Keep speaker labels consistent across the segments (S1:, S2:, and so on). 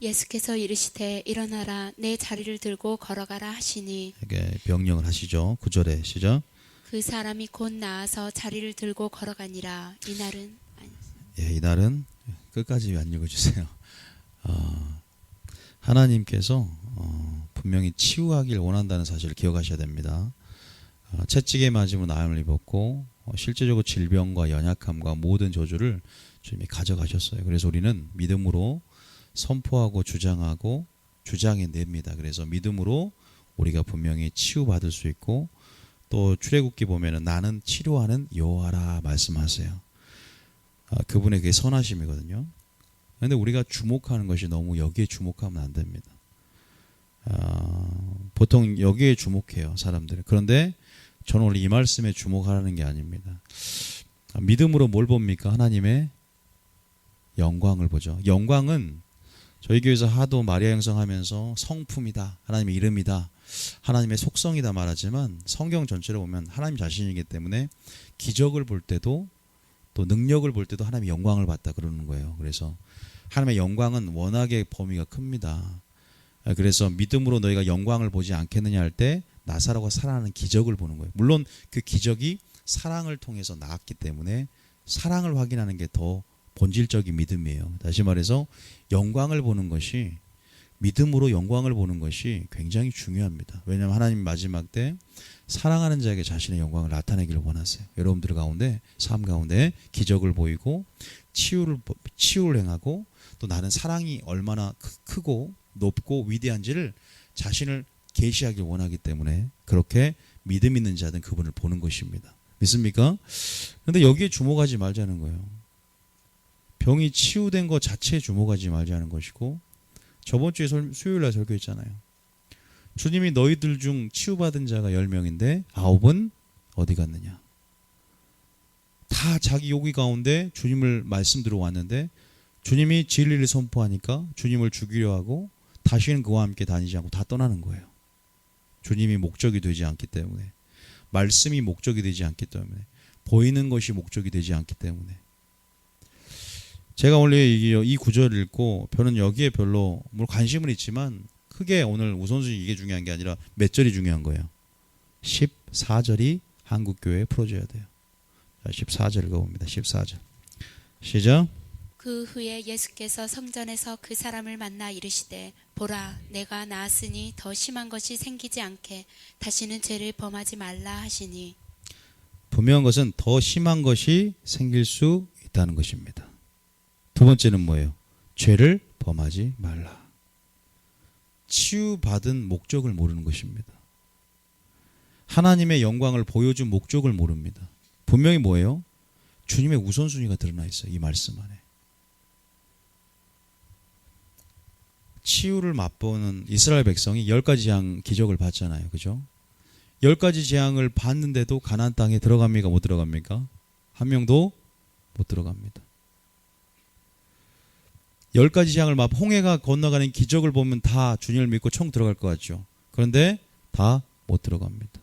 S1: 예수께서 이르시되 일어나라 내 자리를 들고 걸어가라 하시니
S2: 이게 명령을 하시죠. 9절에 시죠.
S1: 그 사람이 곧 나아서 자리를 들고 걸어가니라. 이날은
S2: 예, 이날은 끝까지 안 읽어주세요. 하나님께서 분명히 치유하길 원한다는 사실을 기억하셔야 됩니다. 채찍에 맞으면 나음을 입었고 실제적으로 질병과 연약함과 모든 저주를 주님이 가져가셨어요. 그래서 우리는 믿음으로 선포하고 주장하고 주장해냅니다. 그래서 믿음으로 우리가 분명히 치유받을 수 있고, 또 출애굽기 보면은 나는 치료하는 여호와라 말씀하세요. 그분의 그게 선하심이거든요. 그런데 우리가 주목하는 것이 너무 여기에 주목하면 안 됩니다. 보통 여기에 주목해요, 사람들은. 그런데 저는 원래 이 말씀에 주목하라는 게 아닙니다. 믿음으로 뭘 봅니까? 하나님의 영광을 보죠. 영광은 저희 교회에서 하도 마리아 형성하면서 성품이다, 하나님의 이름이다, 하나님의 속성이다 말하지만 성경 전체를 보면 하나님 자신이기 때문에 기적을 볼 때도 또 능력을 볼 때도 하나님의 영광을 봤다 그러는 거예요. 그래서 하나님의 영광은 워낙에 범위가 큽니다. 그래서 믿음으로 너희가 영광을 보지 않겠느냐 할 때 나사로가 살아나는 기적을 보는 거예요. 물론 그 기적이 사랑을 통해서 나왔기 때문에 사랑을 확인하는 게 더 본질적인 믿음이에요. 다시 말해서 영광을 보는 것이, 믿음으로 영광을 보는 것이 굉장히 중요합니다. 왜냐하면 하나님 마지막 때 사랑하는 자에게 자신의 영광을 나타내기를 원하세요. 여러분들 가운데, 삶 가운데 기적을 보이고 치유를 행하고, 또 나는 사랑이 얼마나 크고 높고 위대한지를 자신을 계시하길 원하기 때문에 그렇게 믿음 있는 자든 그분을 보는 것입니다. 믿습니까? 그런데 여기에 주목하지 말자는 거예요. 병이 치유된 것 자체에 주목하지 말자는 것이고, 저번 주에 수요일날 설교했잖아요. 주님이 너희들 중 치유받은 자가 10명인데 9은 어디 갔느냐. 다 자기 요구 가운데 주님을 말씀 들어왔는데 주님이 진리를 선포하니까 주님을 죽이려 하고 다시는 그와 함께 다니지 않고 다 떠나는 거예요. 주님이 목적이 되지 않기 때문에, 말씀이 목적이 되지 않기 때문에, 보이는 것이 목적이 되지 않기 때문에. 제가 원래 이 구절을 읽고 저는 여기에 별로 관심은 있지만 크게 오늘 우선순위 이게 중요한 게 아니라 몇 절이 중요한 거예요. 14절이 한국교회에 풀어줘야 돼요. 자, 14절 읽어봅니다. 14절 시작.
S1: 그 후에 예수께서 성전에서 그 사람을 만나 이르시되 보라 내가 나았으니 더 심한 것이 생기지 않게 다시는 죄를 범하지 말라 하시니.
S2: 분명한 것은 더 심한 것이 생길 수 있다는 것입니다. 두 번째는 뭐예요? 죄를 범하지 말라. 치유받은 목적을 모르는 것입니다. 하나님의 영광을 보여준 목적을 모릅니다. 분명히 뭐예요? 주님의 우선순위가 드러나 있어요. 이 말씀 안에. 치유를 맛보는 이스라엘 백성이 10가지 재앙 기적을 봤잖아요. 그죠? 10가지 재앙을 봤는데도 가나안 땅에 들어갑니까? 못 들어갑니까? 한 명도 못 들어갑니다. 10가지 재앙을 홍해가 건너가는 기적을 보면 다 주님을 믿고 천국 들어갈 것 같죠. 그런데 다 못 들어갑니다.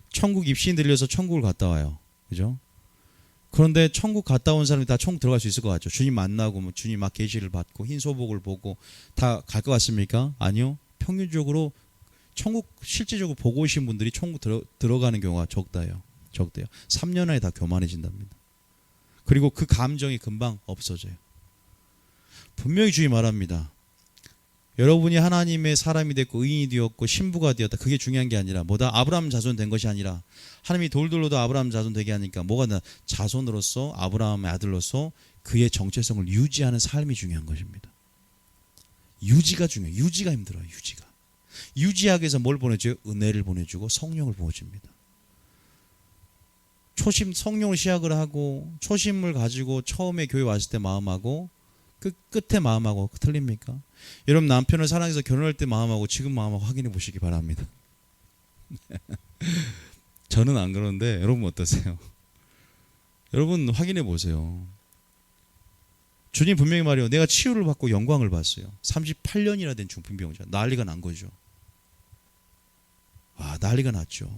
S2: 천국 입신 들려서 천국을 갔다 와요. 그죠? 그런데 천국 갔다 온 사람이 다 천국 들어갈 수 있을 것 같죠. 주님 만나고 주님 막 계시를 받고 흰 소복을 보고 다 갈 것 같습니까? 아니요. 평균적으로 천국 실제적으로 보고 오신 분들이 천국 들어가는 경우가 적대요. 3년 안에 다 교만해진답니다. 그리고 그 감정이 금방 없어져요. 분명히 주의 말합니다. 여러분이 하나님의 사람이 됐고 의인이 되었고 신부가 되었다. 그게 중요한 게 아니라 뭐다? 아브라함 자손 된 것이 아니라 하나님이 돌들로도 아브라함 자손 되게 하니까 뭐가 나 자손으로서 아브라함의 아들로서 그의 정체성을 유지하는 삶이 중요한 것입니다. 유지가 중요해요. 유지가 힘들어요. 유지하기 위해서 뭘 보내줘요? 은혜를 보내주고 성령을 보여줍니다. 성령을 시작을 하고 초심을 가지고 처음에 교회 왔을 때 마음하고 끝에 마음하고 틀립니까? 여러분 남편을 사랑해서 결혼할 때 마음하고 지금 마음하고 확인해 보시기 바랍니다. 저는 안 그러는데 여러분 어떠세요? 여러분 확인해 보세요. 주님 분명히 말해요. 내가 치유를 받고 영광을 봤어요. 38년이나 된 중풍병자. 난리가 난 거죠. 난리가 났죠.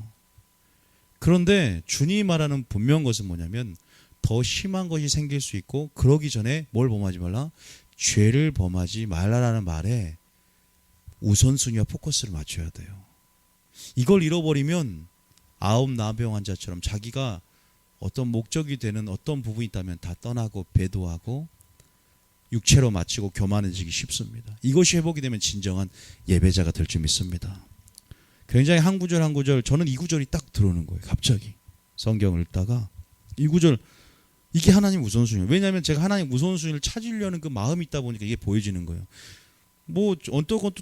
S2: 그런데 주님이 말하는 분명한 것은 뭐냐면 더 심한 것이 생길 수 있고 그러기 전에 뭘 범하지 말라? 죄를 범하지 말라라는 말에 우선순위와 포커스를 맞춰야 돼요. 이걸 잃어버리면 아홉 나병 환자처럼 자기가 어떤 목적이 되는 어떤 부분이 있다면 다 떠나고 배도하고 육체로 마치고 교만해지기 쉽습니다. 이것이 회복이 되면 진정한 예배자가 될 줄 믿습니다. 굉장히 한 구절 한 구절, 저는 이 구절이 딱 들어오는 거예요. 갑자기 성경을 읽다가 이 구절, 이게 하나님 우선순위예요. 왜냐하면 제가 하나님 우선순위를 찾으려는 그 마음이 있다 보니까 이게 보여지는 거예요. 뭐 어떤 것도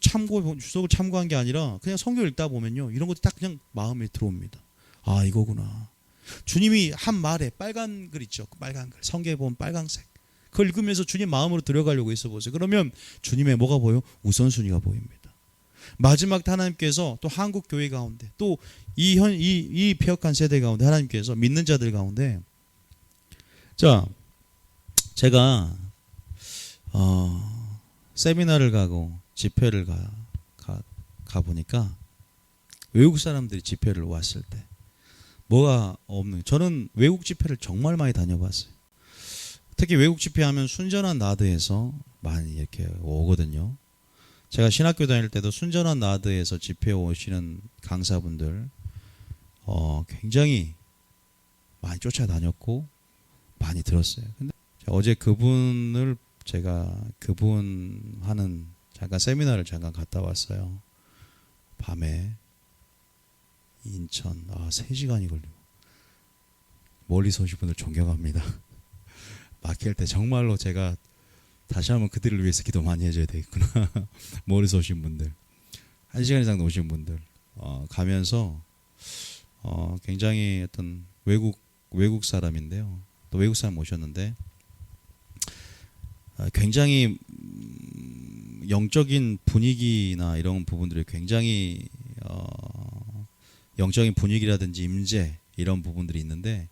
S2: 주석을 참고한 게 아니라 그냥 성경 읽다 보면요, 이런 것도 딱 그냥 마음에 들어옵니다. 아, 이거구나. 주님이 한 말에 빨간 글 있죠. 그 빨간 글, 성경에 보면 빨강색. 그걸 읽으면서 주님 마음으로 들어가려고 했어 보세요. 그러면 주님의 뭐가 보여요? 우선순위가 보입니다. 마지막 때 하나님께서 또 한국 교회 가운데 또 이 폐역한 세대 가운데 하나님께서 믿는 자들 가운데, 자, 제가 세미나를 가고 집회를 가 보니까 외국 사람들이 집회를 왔을 때 뭐가 없는, 저는 외국 집회를 정말 많이 다녀봤어요. 특히 외국 집회하면 순전한 나드에서 많이 이렇게 오거든요. 제가 신학교 다닐 때도 순전한 나드에서 집회 오시는 강사분들 굉장히 많이 쫓아다녔고 많이 들었어요. 근데 어제 제가 그분 하는 잠깐 세미나를 잠깐 갔다 왔어요. 밤에 인천 3시간이 걸리고, 멀리서 오신 분들 존경합니다. 막힐 때 정말로 제가 다시 한번 그들을 위해서 기도 많이 해줘야 되겠구나. 멀리서 오신 분들, 1시간 이상 오신 분들 가면서 굉장히 어떤 외국 사람인데요. 또 외국 사람 오셨는데 굉장히 영적인 분위기나 이런 부분들이 굉장히 영적인 분위기라든지 임재 이런 부분들이 있는데,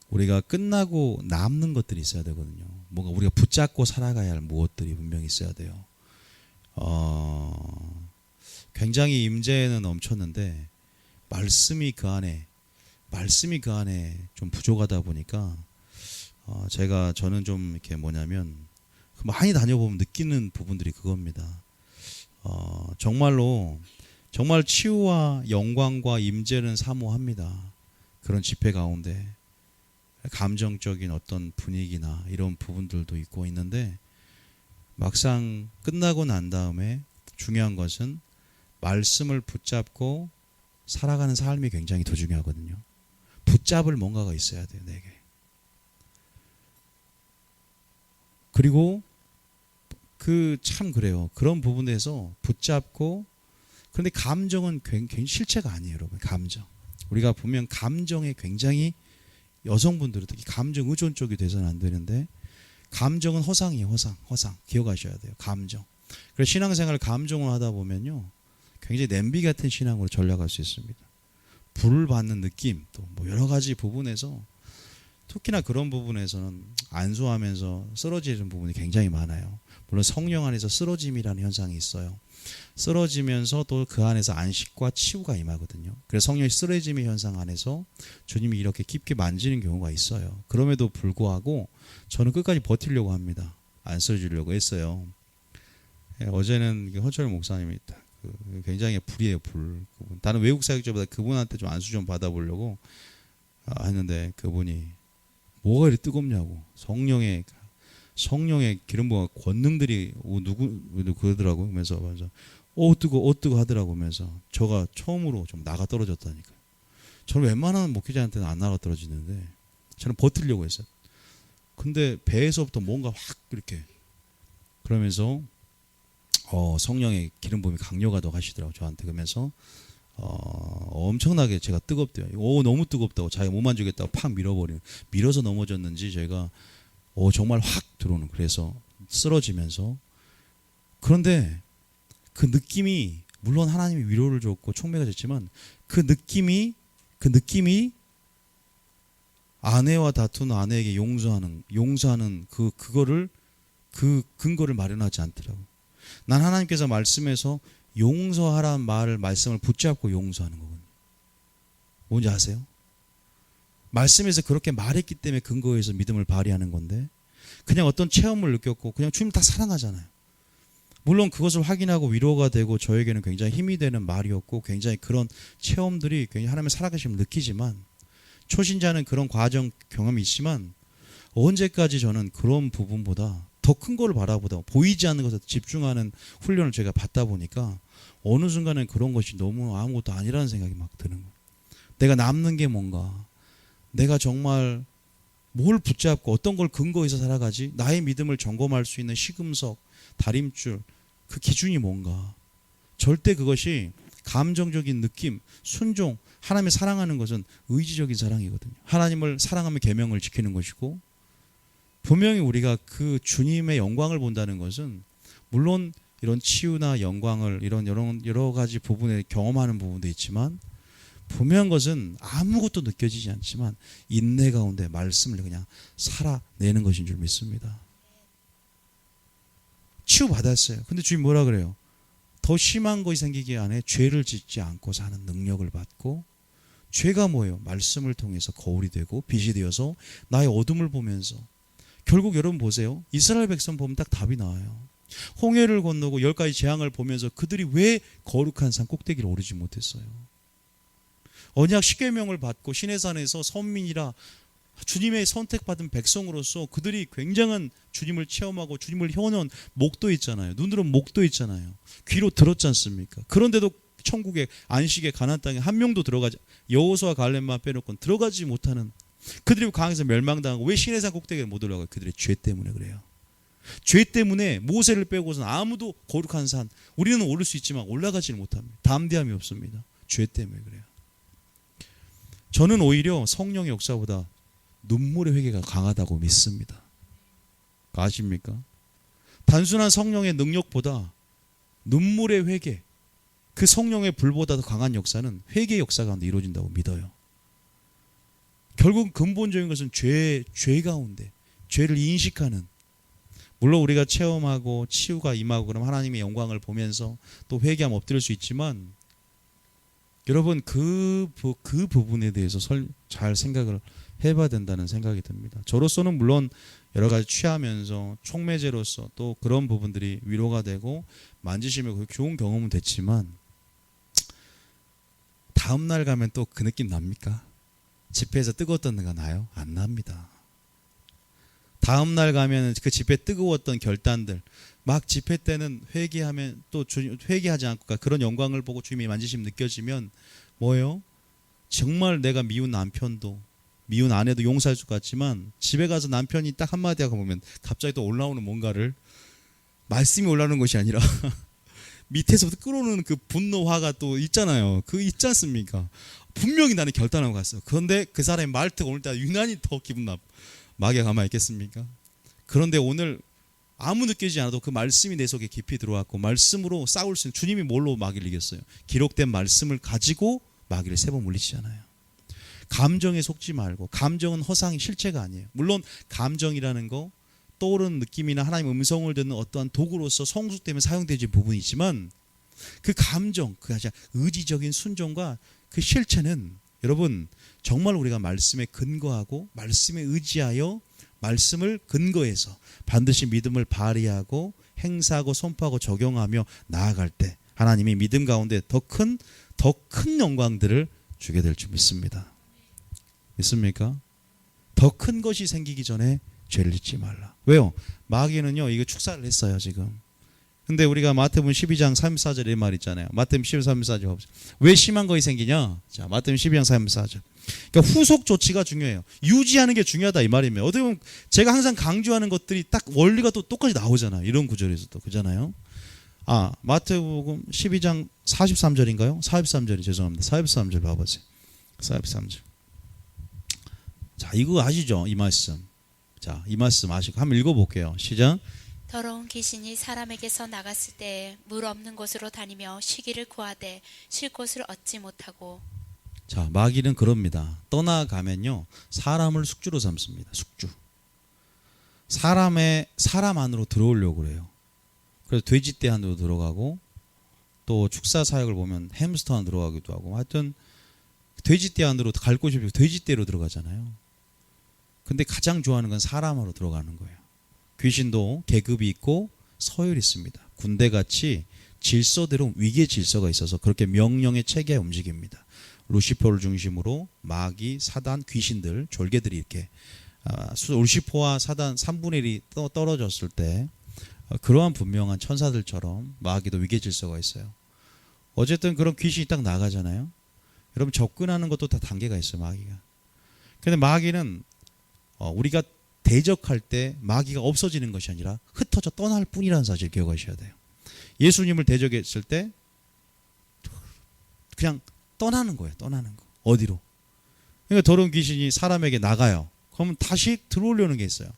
S2: 우리가 끝나고 남는 것들이 있어야 되거든요. 뭔가 우리가 붙잡고 살아가야 할 무엇들이 분명히 있어야 돼요. 굉장히 임재는 넘쳤는데 말씀이 그 안에 좀 부족하다 보니까 저는 좀 이렇게 뭐냐면, 많이 다녀보면 느끼는 부분들이 그겁니다. 정말 치유와 영광과 임재는 사모합니다. 그런 집회 가운데 감정적인 어떤 분위기나 이런 부분들도 있고 있는데, 막상 끝나고 난 다음에 중요한 것은 말씀을 붙잡고 살아가는 삶이 굉장히 더 중요하거든요. 붙잡을 뭔가가 있어야 돼요, 내게. 그리고 참 그래요. 그런 부분에서 붙잡고, 그런데 감정은 굉장히 실체가 아니에요, 여러분. 감정. 우리가 보면 감정에 굉장히, 여성분들은 특히 감정 의존 쪽이 돼서는 안 되는데, 감정은 허상이에요. 허상. 기억하셔야 돼요. 감정. 그래서 신앙생활을 감정으로 하다 보면요, 굉장히 냄비 같은 신앙으로 전락할 수 있습니다. 불을 받는 느낌, 또 뭐 여러 가지 부분에서, 특히나 그런 부분에서는 안수하면서 쓰러지는 부분이 굉장히 많아요. 물론 성령 안에서 쓰러짐이라는 현상이 있어요. 쓰러지면서 또 그 안에서 안식과 치유가 임하거든요. 그래서 성령의 쓰러짐의 현상 안에서 주님이 이렇게 깊게 만지는 경우가 있어요. 그럼에도 불구하고 저는 끝까지 버티려고 합니다. 안 쓰러지려고 했어요. 어제는 허철 목사님이 굉장히 불이에요, 불. 다른 외국 사역자보다 그분한테 좀 안수 좀 받아보려고 했는데, 그분이 뭐가 이렇게 뜨겁냐고, 성령의 기름 부은 권능들이 누구 그러더라고. 그러면서 뜨거 하더라고. 하면서 저가 처음으로 좀 나가 떨어졌다니까요. 저는 웬만한 목회자한테는 안 나가 떨어지는데 저는 버티려고 했어요. 근데 배에서부터 뭔가 확 이렇게, 그러면서 성령의 기름 부음이 강력하다고 하시더라고, 저한테. 그러면서 엄청나게 제가 뜨겁대요. 너무 뜨겁다고, 자기가 못 만지겠다고 팍 밀어서 넘어졌는지 제가 정말 확 들어오는, 그래서 쓰러지면서. 그런데 그 느낌이, 물론 하나님이 위로를 줬고 총매가 됐지만, 그 느낌이 아내와 다투는 아내에게 용서하는 그거를, 그 근거를 마련하지 않더라고. 난 하나님께서 말씀에서 용서하라는 말씀을 붙잡고 용서하는 거거든요. 뭔지 아세요? 말씀에서 그렇게 말했기 때문에 근거에서 믿음을 발휘하는 건데, 그냥 어떤 체험을 느꼈고 그냥 주님을 다 사랑하잖아요. 물론 그것을 확인하고 위로가 되고 저에게는 굉장히 힘이 되는 말이었고 굉장히 그런 체험들이 굉장히 하나님의 살아계심을 느끼지만 초신자는 그런 과정 경험이 있지만 언제까지 저는 그런 부분보다 더 큰 거를 바라보다 보이지 않는 것에 집중하는 훈련을 제가 받다 보니까 어느 순간엔 그런 것이 너무 아무것도 아니라는 생각이 막 드는 거예요. 내가 남는 게 뭔가, 내가 정말 뭘 붙잡고 어떤 걸 근거해서 살아가지, 나의 믿음을 점검할 수 있는 시금석, 다림줄, 그 기준이 뭔가. 절대 그것이 감정적인 느낌, 순종, 하나님을 사랑하는 것은 의지적인 사랑이거든요. 하나님을 사랑하며 계명을 지키는 것이고, 분명히 우리가 그 주님의 영광을 본다는 것은 물론 이런 치유나 영광을 이런 여러 가지 부분에 경험하는 부분도 있지만 분명한 것은 아무것도 느껴지지 않지만 인내 가운데 말씀을 그냥 살아내는 것인 줄 믿습니다. 치유받았어요. 근데 주님 뭐라 그래요? 더 심한 것이 생기기 안에 죄를 짓지 않고 사는 능력을 받고, 죄가 뭐예요? 말씀을 통해서 거울이 되고 빛이 되어서 나의 어둠을 보면서, 결국 여러분 보세요. 이스라엘 백성 보면 딱 답이 나와요. 홍해를 건너고 10가지 재앙을 보면서 그들이 왜 거룩한 산 꼭대기를 오르지 못했어요? 언약 십계명을 받고 시내산에서 선민이라 주님의 선택받은 백성으로서 그들이 굉장한 주님을 체험하고 주님을 혀놓은 목도 있잖아요. 눈으로 목도 있잖아요. 귀로 들었지 않습니까? 그런데도 천국의 안식의 가나안 땅에 한 명도 들어가지, 여호수아 갈렙만 빼놓고는 들어가지 못하는, 그들이 강에서 멸망당하고 왜 시내산 꼭대기에 못 올라가요? 그들의 죄 때문에 그래요. 죄 때문에 모세를 빼고서는 아무도 거룩한 산, 우리는 오를 수 있지만 올라가지를 못합니다. 담대함이 없습니다. 죄 때문에 그래요. 저는 오히려 성령의 역사보다 눈물의 회개가 강하다고 믿습니다. 아십니까? 단순한 성령의 능력보다 눈물의 회개, 그 성령의 불보다 더 강한 역사는 회개의 역사 가운데 이루어진다고 믿어요. 결국 근본적인 것은 죄 가운데 죄를 인식하는, 물론 우리가 체험하고 치유가 임하고 그럼 하나님의 영광을 보면서 또 회개하면 엎드릴 수 있지만, 여러분 그 부분에 대해서 잘 생각을 해봐야 된다는 생각이 듭니다. 저로서는 물론 여러 가지 취하면서 촉매제로서 또 그런 부분들이 위로가 되고 만지시면 좋은 경험은 됐지만, 다음 날 가면 또 그 느낌 납니까? 집회에서 뜨거웠던 데가 나요? 안 납니다. 다음 날 가면 그 집회 뜨거웠던 결단들, 막 집회 때는 회개하면 또 회개하지 않고 그런 영광을 보고 주님이 만지심 느껴지면 뭐예요? 정말 내가 미운 남편도 미운 아내도 용서할 것 같지만 집에 가서 남편이 딱 한마디 하고 보면 갑자기 또 올라오는 뭔가를, 말씀이 올라오는 것이 아니라 밑에서부터 끌어오는 그 분노화가 또 있잖아요. 그거 있지 않습니까? 분명히 나는 결단하고 갔어요. 그런데 그 사람의 말투가 오늘따라 유난히 더 기분 마귀가 가만히 있겠습니까? 그런데 오늘 아무 느끼지 않아도 그 말씀이 내 속에 깊이 들어왔고 말씀으로 싸울 수 있는, 주님이 뭘로 마귀를 이겼어요? 기록된 말씀을 가지고 마귀를 3번 물리치잖아요. 감정에 속지 말고, 감정은 허상이 실체가 아니에요. 물론 감정이라는 거 떠오르는 느낌이나 하나님의 음성을 듣는 어떠한 도구로서 성숙 때문에 사용되지 부분이지만, 그 감정, 그 의지적인 순종과 그 실체는 여러분 정말 우리가 말씀에 근거하고 말씀에 의지하여 말씀을 근거해서 반드시 믿음을 발휘하고 행사하고 선포하고 적용하며 나아갈 때 하나님이 믿음 가운데 더 큰 영광들을 주게 될 줄 믿습니다. 믿습니까? 더 큰 것이 생기기 전에 죄를 짓지 말라. 왜요? 마귀는요 이거 축사를 했어요 지금. 근데 우리가 마태복음 12장 34절에 말 있잖아요. 마태복음 12장 34절 왜 심한 것이 생기냐? 자, 마태복음 12장 34절. 그러니까 후속 조치가 중요해요. 유지하는 게 중요하다 이 말이면, 어떻게 보면 제가 항상 강조하는 것들이 딱 원리가 또 똑같이 나오잖아요. 이런 구절에서도 그잖아요. 마태복음 12장 43절인가요? 43절이 죄송합니다. 43절 봐보세요. 43절. 자, 이거 아시죠? 이 말씀. 자, 이 말씀 아시고 한번 읽어볼게요. 시작.
S1: 더러운 귀신이 사람에게서 나갔을 때 물 없는 곳으로 다니며 쉬기를 구하되 쉴 곳을 얻지 못하고.
S2: 자, 마귀는 그럽니다. 떠나가면요 사람을 숙주로 삼습니다. 숙주. 사람 안으로 들어오려고 그래요. 그래서 돼지떼 안으로 들어가고, 또 축사 사역을 보면 햄스터 안으로 들어가기도 하고, 하여튼 돼지떼 안으로 갈 곳이 없고 돼지떼로 들어가잖아요. 근데 가장 좋아하는 건 사람으로 들어가는 거예요. 귀신도 계급이 있고 서열이 있습니다. 군대같이 질서대로 위계 질서가 있어서 그렇게 명령의 체계에 움직입니다. 루시퍼를 중심으로 마귀, 사단, 귀신들, 졸개들이 이렇게 루시퍼와 사단 3분의 1이 떨어졌을 때 그러한 분명한 천사들처럼 마귀도 위계 질서가 있어요. 어쨌든 그런 귀신이 딱 나가잖아요. 여러분 접근하는 것도 다 단계가 있어요. 마귀가. 근데 마귀는 우리가 대적할 때 마귀가 없어지는 것이 아니라 흩어져 떠날 뿐이라는 사실을 기억하셔야 돼요. 예수님을 대적했을 때 그냥 떠나는 거예요. 떠나는 거. 어디로? 그러니까 더러운 귀신이 사람에게 나가요. 그러면 다시 들어오려는 게 있어요.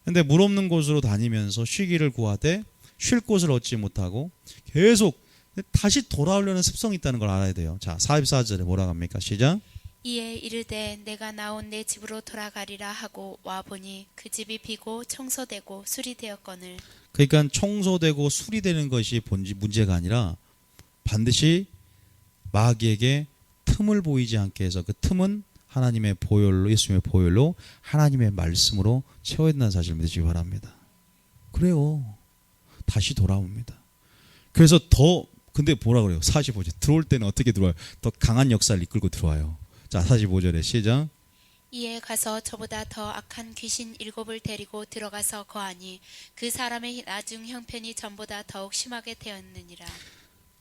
S2: 근데 물 없는 곳으로 다니면서 쉬기를 구하되 쉴 곳을 얻지 못하고 계속 다시 돌아오려는 습성이 있다는 걸 알아야 돼요. 자, 44절에 뭐라고 합니까? 시작.
S1: 이에 이르되 내가 나온 내 집으로 돌아가리라 하고 와보니 그 집이 비고 청소되고 수리되었거늘.
S2: 그러니까 청소되고 수리되는 것이 문제가 아니라 반드시 마귀에게 틈을 보이지 않게 해서 그 틈은 하나님의 보혈로, 예수님의 보혈로 하나님의 말씀으로 채워야 된다는 사실을 믿으시기 바랍니다. 그래요. 다시 돌아옵니다. 그래서 근데 뭐라 그래요? 45절 들어올 때는 어떻게 들어와요? 더 강한 역사를 이끌고 들어와요. 자, 45절에 시작.
S1: 이에 가서 저보다 더 악한 귀신 7을 데리고 들어가서 거하니 그 사람의 나중 형편이 전보다 더욱 심하게 되었느니라.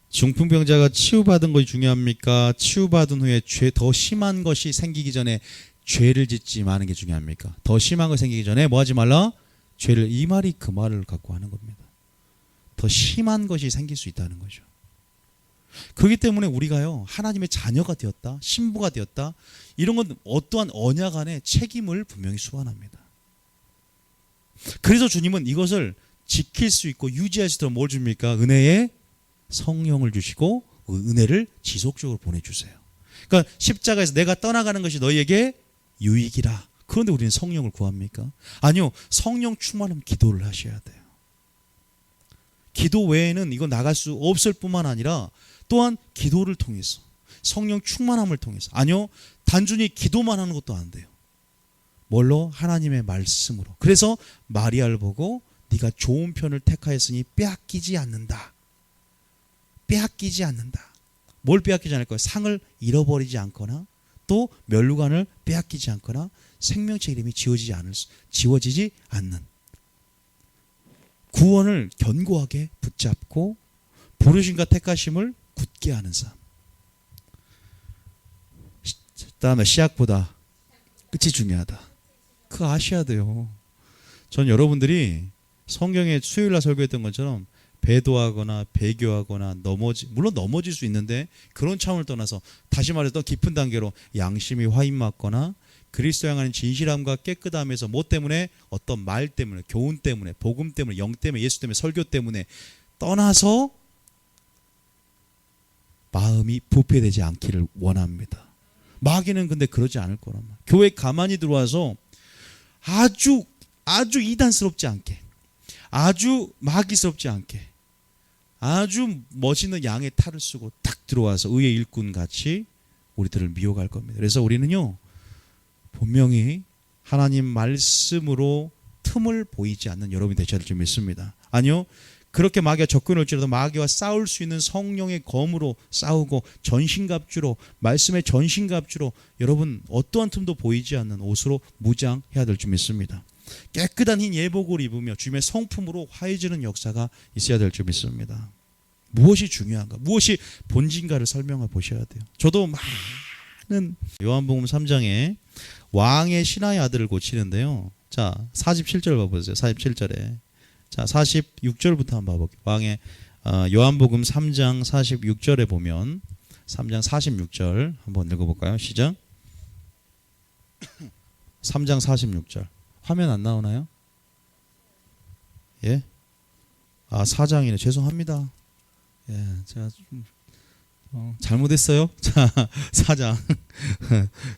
S2: 중풍병자가 치유받은 것이 중요합니까? 치유받은 후에 더 심한 것이 생기기 전에 죄를 짓지 마는 게 중요합니까? 더 심한 것이 생기기 전에 뭐 하지 말라? 죄를, 이 말이 그 말을 갖고 하는 겁니다. 더 심한 것이 생길 수 있다는 거죠. 그렇기 때문에 우리가요, 하나님의 자녀가 되었다, 신부가 되었다, 이런 건 어떠한 언약 안에 책임을 분명히 수반합니다. 그래서 주님은 이것을 지킬 수 있고 유지할 수 있도록 뭘 줍니까? 은혜의 성령을 주시고 은혜를 지속적으로 보내주세요. 그러니까 십자가에서 내가 떠나가는 것이 너희에게 유익이라. 그런데 우리는 성령을 구합니까? 아니요. 성령 충만하면 기도를 하셔야 돼요. 기도 외에는 이거 나갈 수 없을 뿐만 아니라 또한 기도를 통해서 성령 충만함을 통해서, 아니요, 단순히 기도만 하는 것도 안 돼요. 뭘로? 하나님의 말씀으로. 그래서 마리아를 보고 네가 좋은 편을 택하였으니 빼앗기지 않는다. 빼앗기지 않는다. 뭘 빼앗기지 않을 거야? 상을 잃어버리지 않거나 또 멸류관을 빼앗기지 않거나 생명체 이름이 지워지지 않는 구원을 견고하게 붙잡고 부르심과 택하심을 굳게 하는 삶. 그다음에 시작보다 끝이 중요하다. 그거 아셔야 돼요. 전 여러분들이 성경에 수요일날 설교했던 것처럼 배도하거나 배교하거나 물론 넘어질 수 있는데 그런 차원을 떠나서 다시 말해서 더 깊은 단계로 양심이 화인맞거나 그리스도 향하는 진실함과 깨끗함에서 뭐 때문에, 어떤 말 때문에, 교훈 때문에, 복음 때문에, 영 때문에, 예수 때문에, 설교 때문에 떠나서 마음이 부패되지 않기를 원합니다. 마귀는 근데 그러지 않을 거란 말이에요. 교회에 가만히 들어와서 아주 이단스럽지 않게, 아주 마귀스럽지 않게, 아주 멋있는 양의 탈을 쓰고 딱 들어와서 의의 일꾼 같이 우리들을 미혹할 겁니다. 그래서 우리는요, 분명히 하나님 말씀으로 틈을 보이지 않는 여러분이 되셔야 될 줄 믿습니다. 아니요, 그렇게 마귀가 접근해 올지라도 마귀와 싸울 수 있는 성령의 검으로 싸우고 전신갑주로, 말씀의 전신갑주로 여러분 어떠한 틈도 보이지 않는 옷으로 무장해야 될 줄 믿습니다. 깨끗한 흰 예복을 입으며 주님의 성품으로 화해지는 역사가 있어야 될 줄 믿습니다. 무엇이 중요한가, 무엇이 본진가를 설명해 보셔야 돼요. 저도 많은 요한복음 3장에 왕의 신하의 아들을 고치는데요. 자, 47절 봐보세요. 47절에. 자, 46절부터 한번 봐볼게요. 왕의 요한복음 3장 46절에 보면 3장 46절 한번 읽어볼까요? 시작. 3장 46절. 화면 안 나오나요? 예? 4장이네. 죄송합니다. 예, 제가 좀 잘못했어요. 자, 4장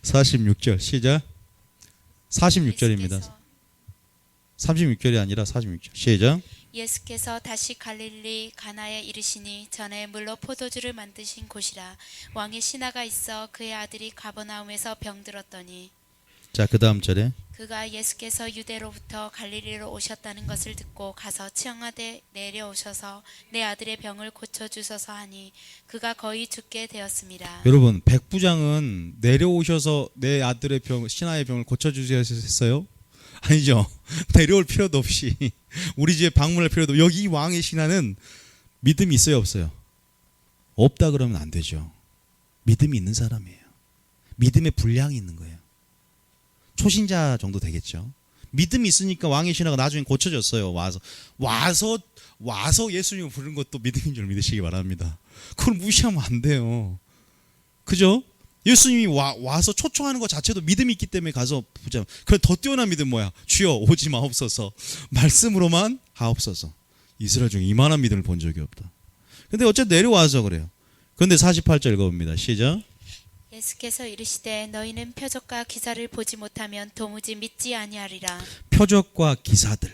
S2: 46절 시작. 46절입니다. 36절이 아니라 46절. 시작.
S1: 예수께서 다시 갈릴리 가나에 이르시니 전에 물로 포도주를 만드신 곳이라. 왕의 신하가 있어 그의 아들이 가버나움에서 병들었더니.
S2: 자, 그 다음 절에
S1: 그가 예수께서 유대로부터 갈릴리로 오셨다는 것을 듣고 가서 청하되 내려오셔서 내 아들의 병을 고쳐주소서 하니 그가 거의 죽게 되었습니다.
S2: 여러분, 백부장은 내려오셔서 내 아들의 병, 신하의 병을 고쳐주세요 했어요? 아니죠. 내려올 필요도 없이 우리 집에 방문할 필요도 없이 여기 왕의 신하는 믿음이 있어요, 없어요? 없다 그러면 안 되죠. 믿음이 있는 사람이에요. 믿음의 분량이 있는 거예요. 초신자 정도 되겠죠. 믿음이 있으니까 왕의 신하가 나중에 고쳐졌어요. 와서 예수님을 부르는 것도 믿음인 줄 믿으시기 바랍니다. 그걸 무시하면 안 돼요. 그죠? 예수님이 와서 초청하는 것 자체도 믿음이 있기 때문에 가서 보자. 그래, 더 뛰어난 믿음 뭐야? 주여 오지 마옵소서. 말씀으로만 하옵소서. 이스라엘 중에 이만한 믿음을 본 적이 없다. 근데 어쨌든 내려와서 그래요. 그런데 48절 읽어봅니다. 시작.
S1: 예수께서 이르시되 너희는 표적과 기사를 보지 못하면 도무지 믿지 아니하리라.
S2: 표적과 기사들.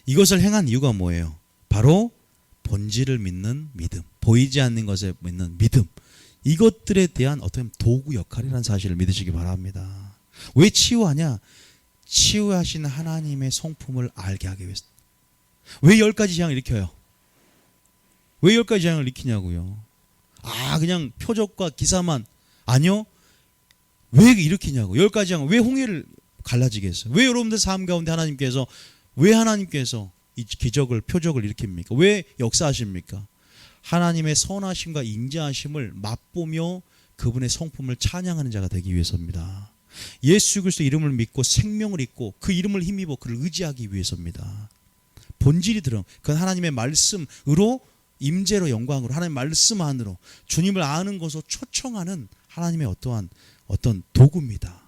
S2: 이것을 행한 이유가 뭐예요? 바로 본질을 믿는 믿음. 보이지 않는 것에 믿는 믿음. 이것들에 대한 어떤 도구 역할이라는 사실을 믿으시기 바랍니다. 왜 치유하냐? 치유하신 하나님의 성품을 알게 하기 위해서. 왜 10가지 재앙을 일으켜요? 왜 10가지 재앙을 일으키냐고요? 그냥 표적과 기사만. 아니요. 왜 일으키냐고. 10가지 재앙. 왜 홍해를 갈라지게 했어요? 왜 여러분들 삶 가운데 하나님께서 이 기적을, 표적을 일으킵니까? 왜 역사하십니까? 하나님의 선하심과 인자하심을 맛보며 그분의 성품을 찬양하는 자가 되기 위해서입니다. 예수 그리스도 이름을 믿고 생명을 잊고 그 이름을 힘입어 그를 의지하기 위해서입니다. 본질이 들어. 그건 하나님의 말씀으로 임재로 영광으로 하나님의 말씀 안으로 주님을 아는 것으로 초청하는 하나님의 어떤 도구입니다.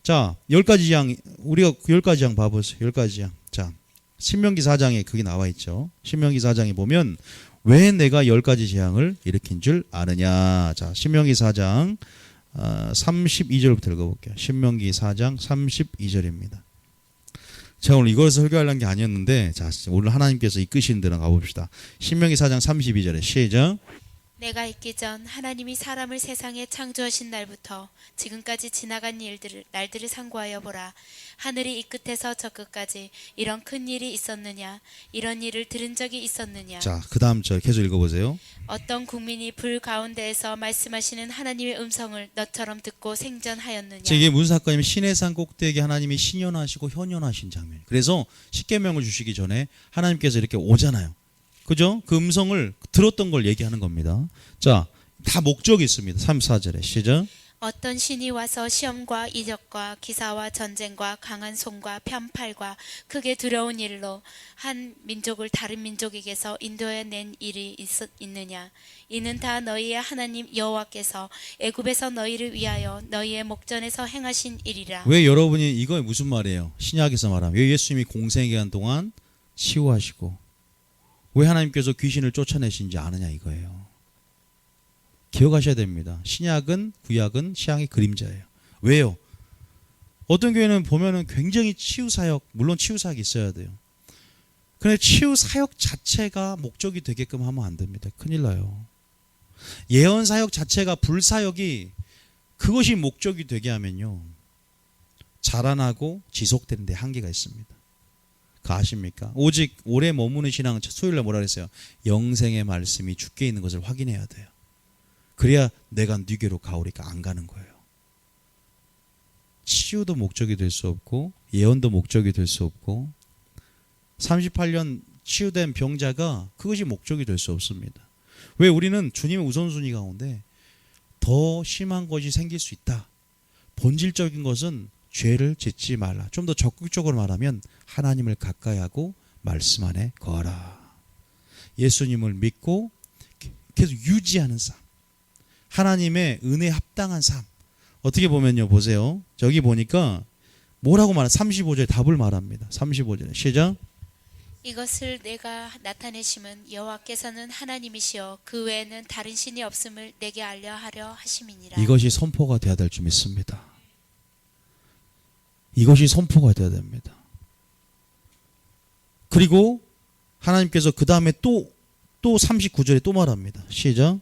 S2: 자, 10가지 장, 우리가 10가지 장 봐보세요. 10가지 장. 자, 신명기 4장에 그게 나와 있죠. 신명기 4장에 보면 왜 내가 10가지 재앙을 일으킨 줄 아느냐. 자, 신명기 4장 32절부터 읽어볼게요. 신명기 4장 32절입니다. 제가 오늘 이것을 설교하려는 게 아니었는데, 자, 오늘 하나님께서 이끄시는 데로 가봅시다. 신명기 4장 32절에 시작.
S1: 내가 있기 전 하나님이 사람을 세상에 창조하신 날부터 지금까지 지나간 날들을 상고하여 보라. 하늘이 이 끝에서 저 끝까지 이런 큰 일이 있었느냐? 이런 일을 들은 적이 있었느냐?
S2: 자, 그 다음 절 계속 읽어보세요.
S1: 어떤 국민이 불 가운데에서 말씀하시는 하나님의 음성을 너처럼 듣고 생전하였느냐?
S2: 이게 무슨 사건이면 시내산 꼭대기에 하나님이 신현하시고 현현하신 장면. 그래서 십계명을 주시기 전에 하나님께서 이렇게 오잖아요. 그죠? 그 음성을 들었던 걸 얘기하는 겁니다. 자, 다 목적이 있습니다. 34절에 시작.
S1: 어떤 신이 와서 시험과 이적과 기사와 전쟁과 강한 손과 편팔과 크게 두려운 일로 한 민족을 다른 민족에게서 인도해 낸 일이 있느냐? 이는 다 너희의 하나님 여호와께서 애굽에서 너희를 위하여 너희의 목전에서 행하신 일이라.
S2: 왜 여러분이 이거 무슨 말이에요? 신약에서 말하면 왜 예수님이 공생의 기간 동안 치유하시고 왜 하나님께서 귀신을 쫓아내신지 아느냐 이거예요. 기억하셔야 됩니다. 신약은 구약은 신약의 그림자예요. 왜요? 어떤 교회는 보면은 굉장히 치유사역, 물론 치유사역이 있어야 돼요. 그런데 치유사역 자체가 목적이 되게끔 하면 안 됩니다. 큰일 나요. 예언사역 자체가 불사역이 그것이 목적이 되게 하면요. 자라나고 지속되는 데 한계가 있습니다. 그 아십니까? 오직 오래 머무는 신앙은 수요일날 뭐라 그랬어요? 영생의 말씀이 주께 있는 것을 확인해야 돼요. 그래야 내가 네게로 가오리까 안 가는 거예요. 치유도 목적이 될 수 없고 예언도 목적이 될 수 없고 38년 치유된 병자가 그것이 목적이 될 수 없습니다. 왜? 우리는 주님의 우선순위 가운데 더 심한 것이 생길 수 있다. 본질적인 것은 죄를 짓지 말라. 좀 더 적극적으로 말하면 하나님을 가까이 하고 말씀 안에 거하라. 예수님을 믿고 계속 유지하는 삶. 하나님의 은혜에 합당한 삶. 어떻게 보면요. 보세요. 저기 보니까 뭐라고 말하 35절에 답을 말합니다. 35절에 시작.
S1: 이것을 내가 나타내심은 여호와께서는 하나님이시여 그 외에는 다른 신이 없음을 내게 알려 하려 하심이니라.
S2: 이것이 선포가 돼야 될 줄 믿습니다. 이것이 선포가 돼야 됩니다. 그리고 하나님께서 그 다음에 또 39절에 또 말합니다. 시작.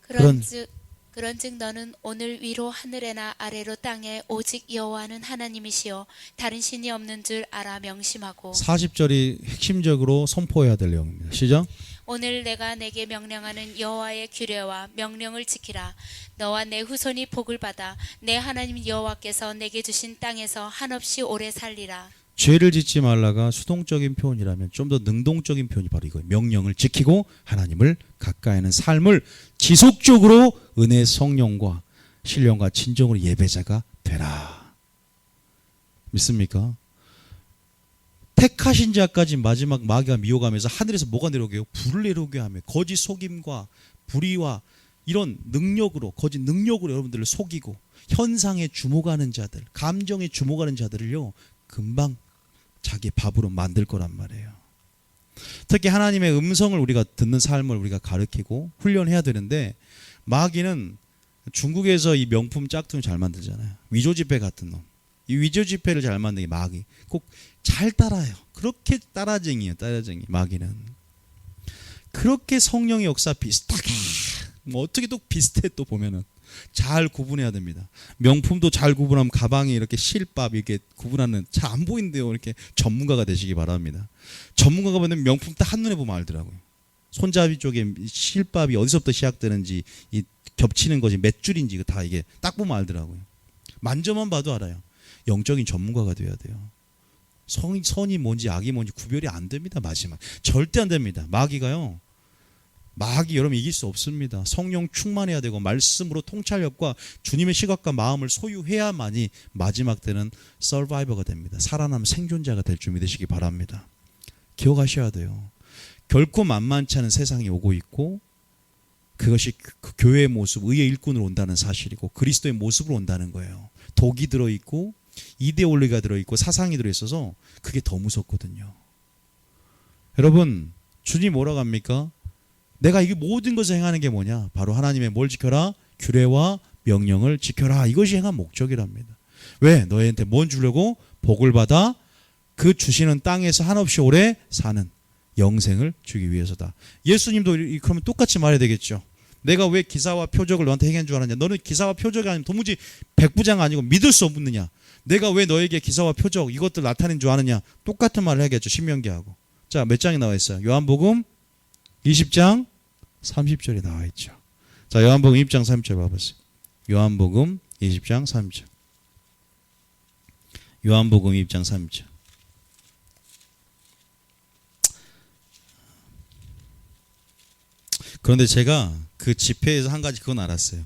S1: 그런즉 그런즉 너는 오늘 위로 하늘에나 아래로 땅에 오직 여호와는 하나님이시요 다른 신이 없는 줄 알아 명심하고
S2: 40절이 핵심적으로 선포해야 될 내용입니다. 시작.
S1: 오늘 내가 내게 명령하는 여호와의 규례와 명령을 지키라. 너와 내 후손이 복을 받아 내 하나님 여호와께서 내게 주신 땅에서 한없이 오래 살리라.
S2: 죄를 짓지 말라가 수동적인 표현이라면 좀 더 능동적인 표현이 바로 이거예요. 명령을 지키고 하나님을 가까이 하는 삶을 지속적으로 은혜의 성령과 신령과 진정으로 예배자가 되라. 믿습니까? 택하신 자까지 마지막 마귀가 미워가면서 하늘에서 뭐가 내려오게 해요? 불을 내려오게 하며 거짓 속임과 불의와 이런 능력으로 거짓 능력으로 여러분들을 속이고 현상에 주목하는 자들, 감정에 주목하는 자들을요 금방 자기 밥으로 만들 거란 말이에요. 특히 하나님의 음성을 우리가 듣는 삶을 우리가 가르치고 훈련해야 되는데 마귀는 중국에서 이 명품 짝퉁 잘 만들잖아요. 위조지폐 같은 놈. 이 위조지폐를 잘 만드는 게 마귀. 꼭 잘 따라요. 그렇게 따라쟁이에요. 따라쟁이. 마귀는. 그렇게 성령의 역사 비슷하게 뭐 어떻게 또 비슷해 또 보면은 잘 구분해야 됩니다. 명품도 잘 구분하면 가방에 이렇게 실밥 이렇게 구분하는 잘 안 보이는데요. 이렇게 전문가가 되시기 바랍니다. 전문가가 보면 명품 딱 한눈에 보면 알더라고요. 손잡이 쪽에 실밥이 어디서부터 시작되는지 이 겹치는 것이 몇 줄인지 다 이게 딱 보면 알더라고요. 만져만 봐도 알아요. 영적인 전문가가 돼야 돼요. 선이 뭔지 악이 뭔지 구별이 안 됩니다. 마지막 절대 안 됩니다. 마귀가요. 마귀 여러분 이길 수 없습니다. 성령 충만해야 되고 말씀으로 통찰력과 주님의 시각과 마음을 소유해야만이 마지막 때는 서바이버가 됩니다. 살아남 생존자가 될 줄 믿으시기 바랍니다. 기억하셔야 돼요. 결코 만만치 않은 세상이 오고 있고 그것이 그 교회의 모습, 의의 일꾼으로 온다는 사실이고 그리스도의 모습으로 온다는 거예요. 독이 들어있고 이데올로기가 들어있고 사상이 들어있어서 그게 더 무섭거든요. 여러분 주님 뭐라고 합니까? 내가 이 모든 것을 행하는 게 뭐냐? 바로 하나님의 뭘 지켜라? 규례와 명령을 지켜라. 이것이 행한 목적이랍니다. 왜? 너희한테 뭔 주려고? 복을 받아 그 주시는 땅에서 한없이 오래 사는 영생을 주기 위해서다. 예수님도 그러면 똑같이 말해야 되겠죠. 내가 왜 기사와 표적을 너한테 행한 줄 알았냐? 너는 기사와 표적이 아니면 도무지 백부장 아니고 믿을 수 없느냐? 내가 왜 너에게 기사와 표적 이것들 나타낸 줄 아느냐? 똑같은 말을 해야겠죠. 신명기하고. 자, 몇 장이 나와 있어요? 요한복음 20장 30절이 나와 있죠. 자, 요한복음 20장 30절 봐보세요. 요한복음 20장 30절. 요한복음 20장 30절. 그런데 제가 그 집회에서 한 가지 그건 알았어요.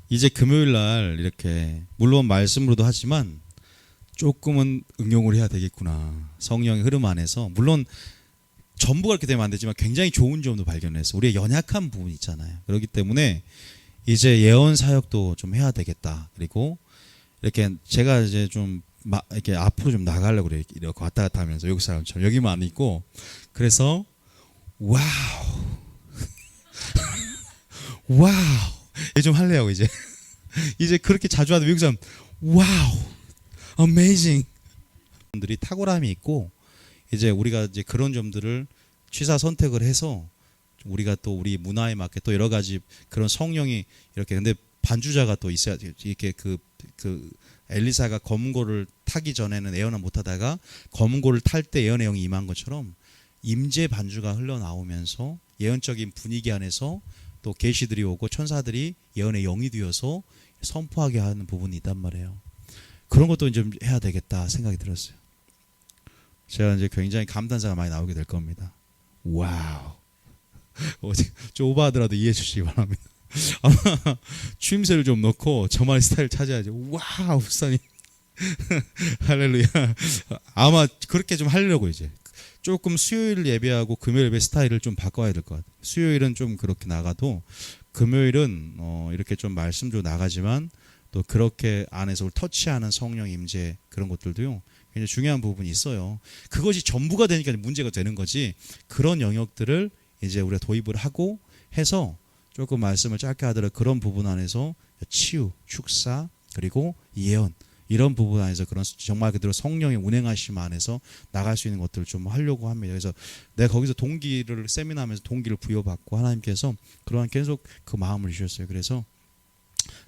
S2: 이제 금요일 날 이렇게 물론 말씀으로도 하지만 조금은 응용을 해야 되겠구나. 성령의 흐름 안에서 물론 전부가 그렇게 되면 안 되지만 굉장히 좋은 점도 발견했어요. 우리의 연약한 부분이 있잖아요. 그렇기 때문에 이제 예언 사역도 좀 해야 되겠다. 그리고 이렇게 제가 이제 좀 이렇게 앞으로 좀 나가려고 그래. 이렇게 왔다 갔다 하면서 외국 사람처럼 여기만 안 있고 그래서 와우 와우 이제 좀 할래요 이제 이제 그렇게 자주 하는 외국 사람 와우 어메이징 분들이 탁월함이 있고 이제 우리가 이제 그런 점들을 취사 선택을 해서 우리가 또 우리 문화에 맞게 또 여러 가지 그런 성령이 이렇게 근데 반주자가 또 있어야 이렇게 그 엘리사가 검은고를 타기 전에는 예언을 못 하다가 검은고를 탈 때 예언의 영이 임한 것처럼 임재 반주가 흘러나오면서 예언적인 분위기 안에서 또 계시들이 오고 천사들이 예언의 영이 되어서 선포하게 하는 부분이 있단 말이에요. 그런 것도 좀 해야 되겠다 생각이 들었어요. 제가 이제 굉장히 감탄사가 많이 나오게 될 겁니다. 와우. 좀 오버하더라도 이해해 주시기 바랍니다. 아마 추임새를 좀 넣고 저만의 스타일 찾아야죠. 와우, 목사님. 할렐루야. 아마 그렇게 좀 하려고 이제. 조금 수요일 예배하고 금요일 예배 스타일을 좀 바꿔야 될 것 같아요. 수요일은 좀 그렇게 나가도 금요일은 이렇게 좀 말씀도 나가지만 또 그렇게 안에서 터치하는 성령 임재 그런 것들도요. 굉장히 중요한 부분이 있어요. 그것이 전부가 되니까 문제가 되는 거지. 그런 영역들을 이제 우리가 도입을 하고 해서 조금 말씀을 짧게 하더라도 그런 부분 안에서 치유, 축사 그리고 예언 이런 부분 안에서 그런 정말 그대로 성령의 운행하심 안에서 나갈 수 있는 것들을 좀 하려고 합니다. 그래서 내가 거기서 동기를 세미나하면서 동기를 부여받고 하나님께서 그러한 계속 그 마음을 주셨어요. 그래서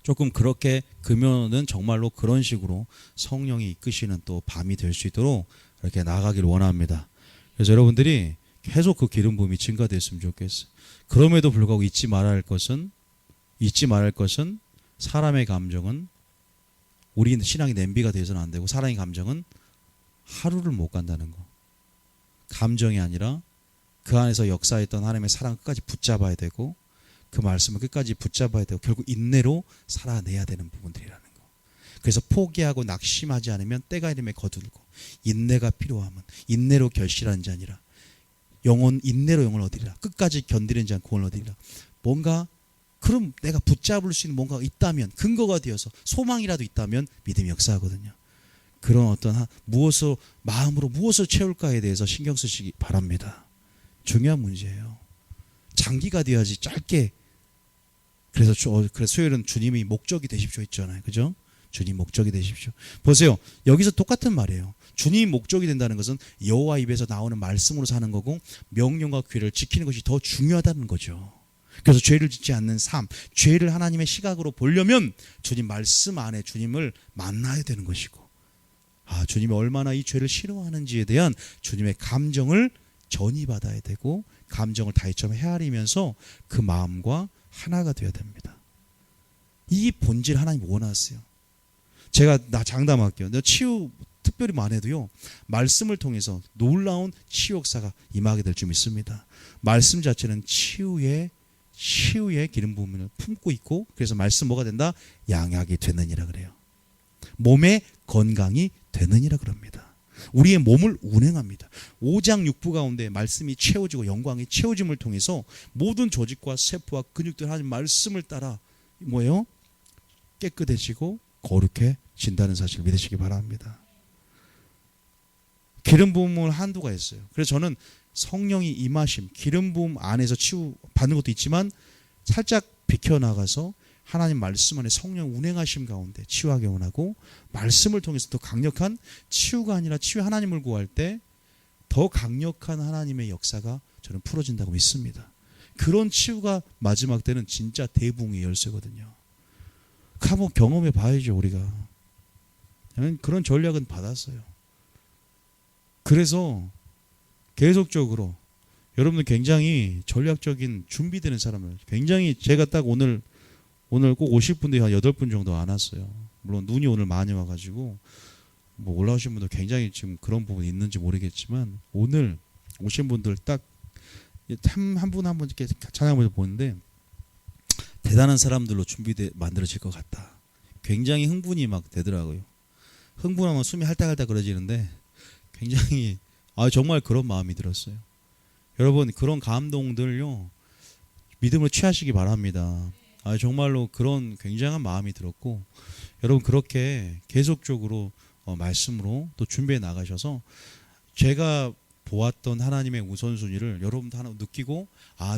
S2: 조금 그렇게 그러면은 정말로 그런 식으로 성령이 이끄시는 또 밤이 될 수 있도록 이렇게 나아가길 원합니다. 그래서 여러분들이 계속 그 기름 부음이 증가됐으면 좋겠어요. 그럼에도 불구하고 잊지 말아야 할 것은 사람의 감정은 우리 신앙의 냄비가 되어서는 안 되고 사람의 감정은 하루를 못 간다는 거. 감정이 아니라 그 안에서 역사했던 하나님의 사랑을 끝까지 붙잡아야 되고 그 말씀을 끝까지 붙잡아야 되고 결국 인내로 살아내야 되는 부분들이라는 거. 그래서 포기하고 낙심하지 않으면 때가 이름에 거두고 인내가 필요하면 인내로 결실하는 자 아니라 인내로 영혼을 얻으리라. 끝까지 견디는 자 구원을 얻으리라. 뭔가 그럼 내가 붙잡을 수 있는 뭔가가 있다면 근거가 되어서 소망이라도 있다면 믿음이 역사하거든요. 그런 어떤 마음으로 무엇을 채울까에 대해서 신경 쓰시기 바랍니다. 중요한 문제예요. 장기가 되어야지 짧게. 그래서 수요일은 주님이 목적이 되십시오 했잖아요. 그죠? 주님 목적이 되십시오. 보세요. 여기서 똑같은 말이에요. 주님이 목적이 된다는 것은 여호와 입에서 나오는 말씀으로 사는 거고 명령과 규례를 지키는 것이 더 중요하다는 거죠. 그래서 죄를 짓지 않는 삶, 죄를 하나님의 시각으로 보려면 주님 말씀 안에 주님을 만나야 되는 것이고 주님이 얼마나 이 죄를 싫어하는지에 대한 주님의 감정을 전이받아야 되고 감정을 다이점 헤아리면서 그 마음과 하나가 되어야 됩니다. 이 본질 하나님 원하세요. 제가 장담할게요. 치유 특별히 많아도요. 말씀을 통해서 놀라운 치유 역사가 임하게 될 줄 믿습니다. 말씀 자체는 치유의 기름 부음을 품고 있고 그래서 말씀 뭐가 된다? 양약이 되느니라 그래요. 몸의 건강이 되느니라 그럽니다. 우리의 몸을 운행합니다. 5장 6부 가운데 말씀이 채워지고 영광이 채워짐을 통해서 모든 조직과 세포와 근육들 하나님 말씀을 따라 뭐예요? 깨끗해지고 거룩해진다는 사실을 믿으시기 바랍니다. 기름 부음을 한도가 있어요. 그래서 저는 성령이 임하심, 기름 부음 안에서 치유 받는 것도 있지만 살짝 비켜나가서 하나님 말씀 안에 성령 운행하심 가운데 치유하게 원하고 말씀을 통해서 더 강력한 치유가 아니라 치유 하나님을 구할 때 더 강력한 하나님의 역사가 저는 풀어진다고 믿습니다. 그런 치유가 마지막 때는 진짜 대붕의 열쇠거든요. 한번 경험해 봐야죠 우리가. 그런 전략은 받았어요. 그래서 계속적으로 여러분들 굉장히 전략적인 준비되는 사람을 굉장히 제가 딱 오늘 꼭 오실 분들이 한 8분 정도 안 왔어요. 물론 눈이 오늘 많이 와가지고 뭐 올라오신 분들 굉장히 지금 그런 부분이 있는지 모르겠지만 오늘 오신 분들 딱 한 분 한 분 이렇게 찬양을 보는데 대단한 사람들로 만들어질 것 같다. 굉장히 흥분이 막 되더라고요. 흥분하면 숨이 할딱할딱 그러지는데 굉장히 정말 그런 마음이 들었어요. 여러분 그런 감동들요 믿음으로 취하시기 바랍니다. 정말로 그런 굉장한 마음이 들었고 여러분 그렇게 계속적으로 말씀으로 또 준비해 나가셔서 제가 보았던 하나님의 우선순위를 여러분도 하나 느끼고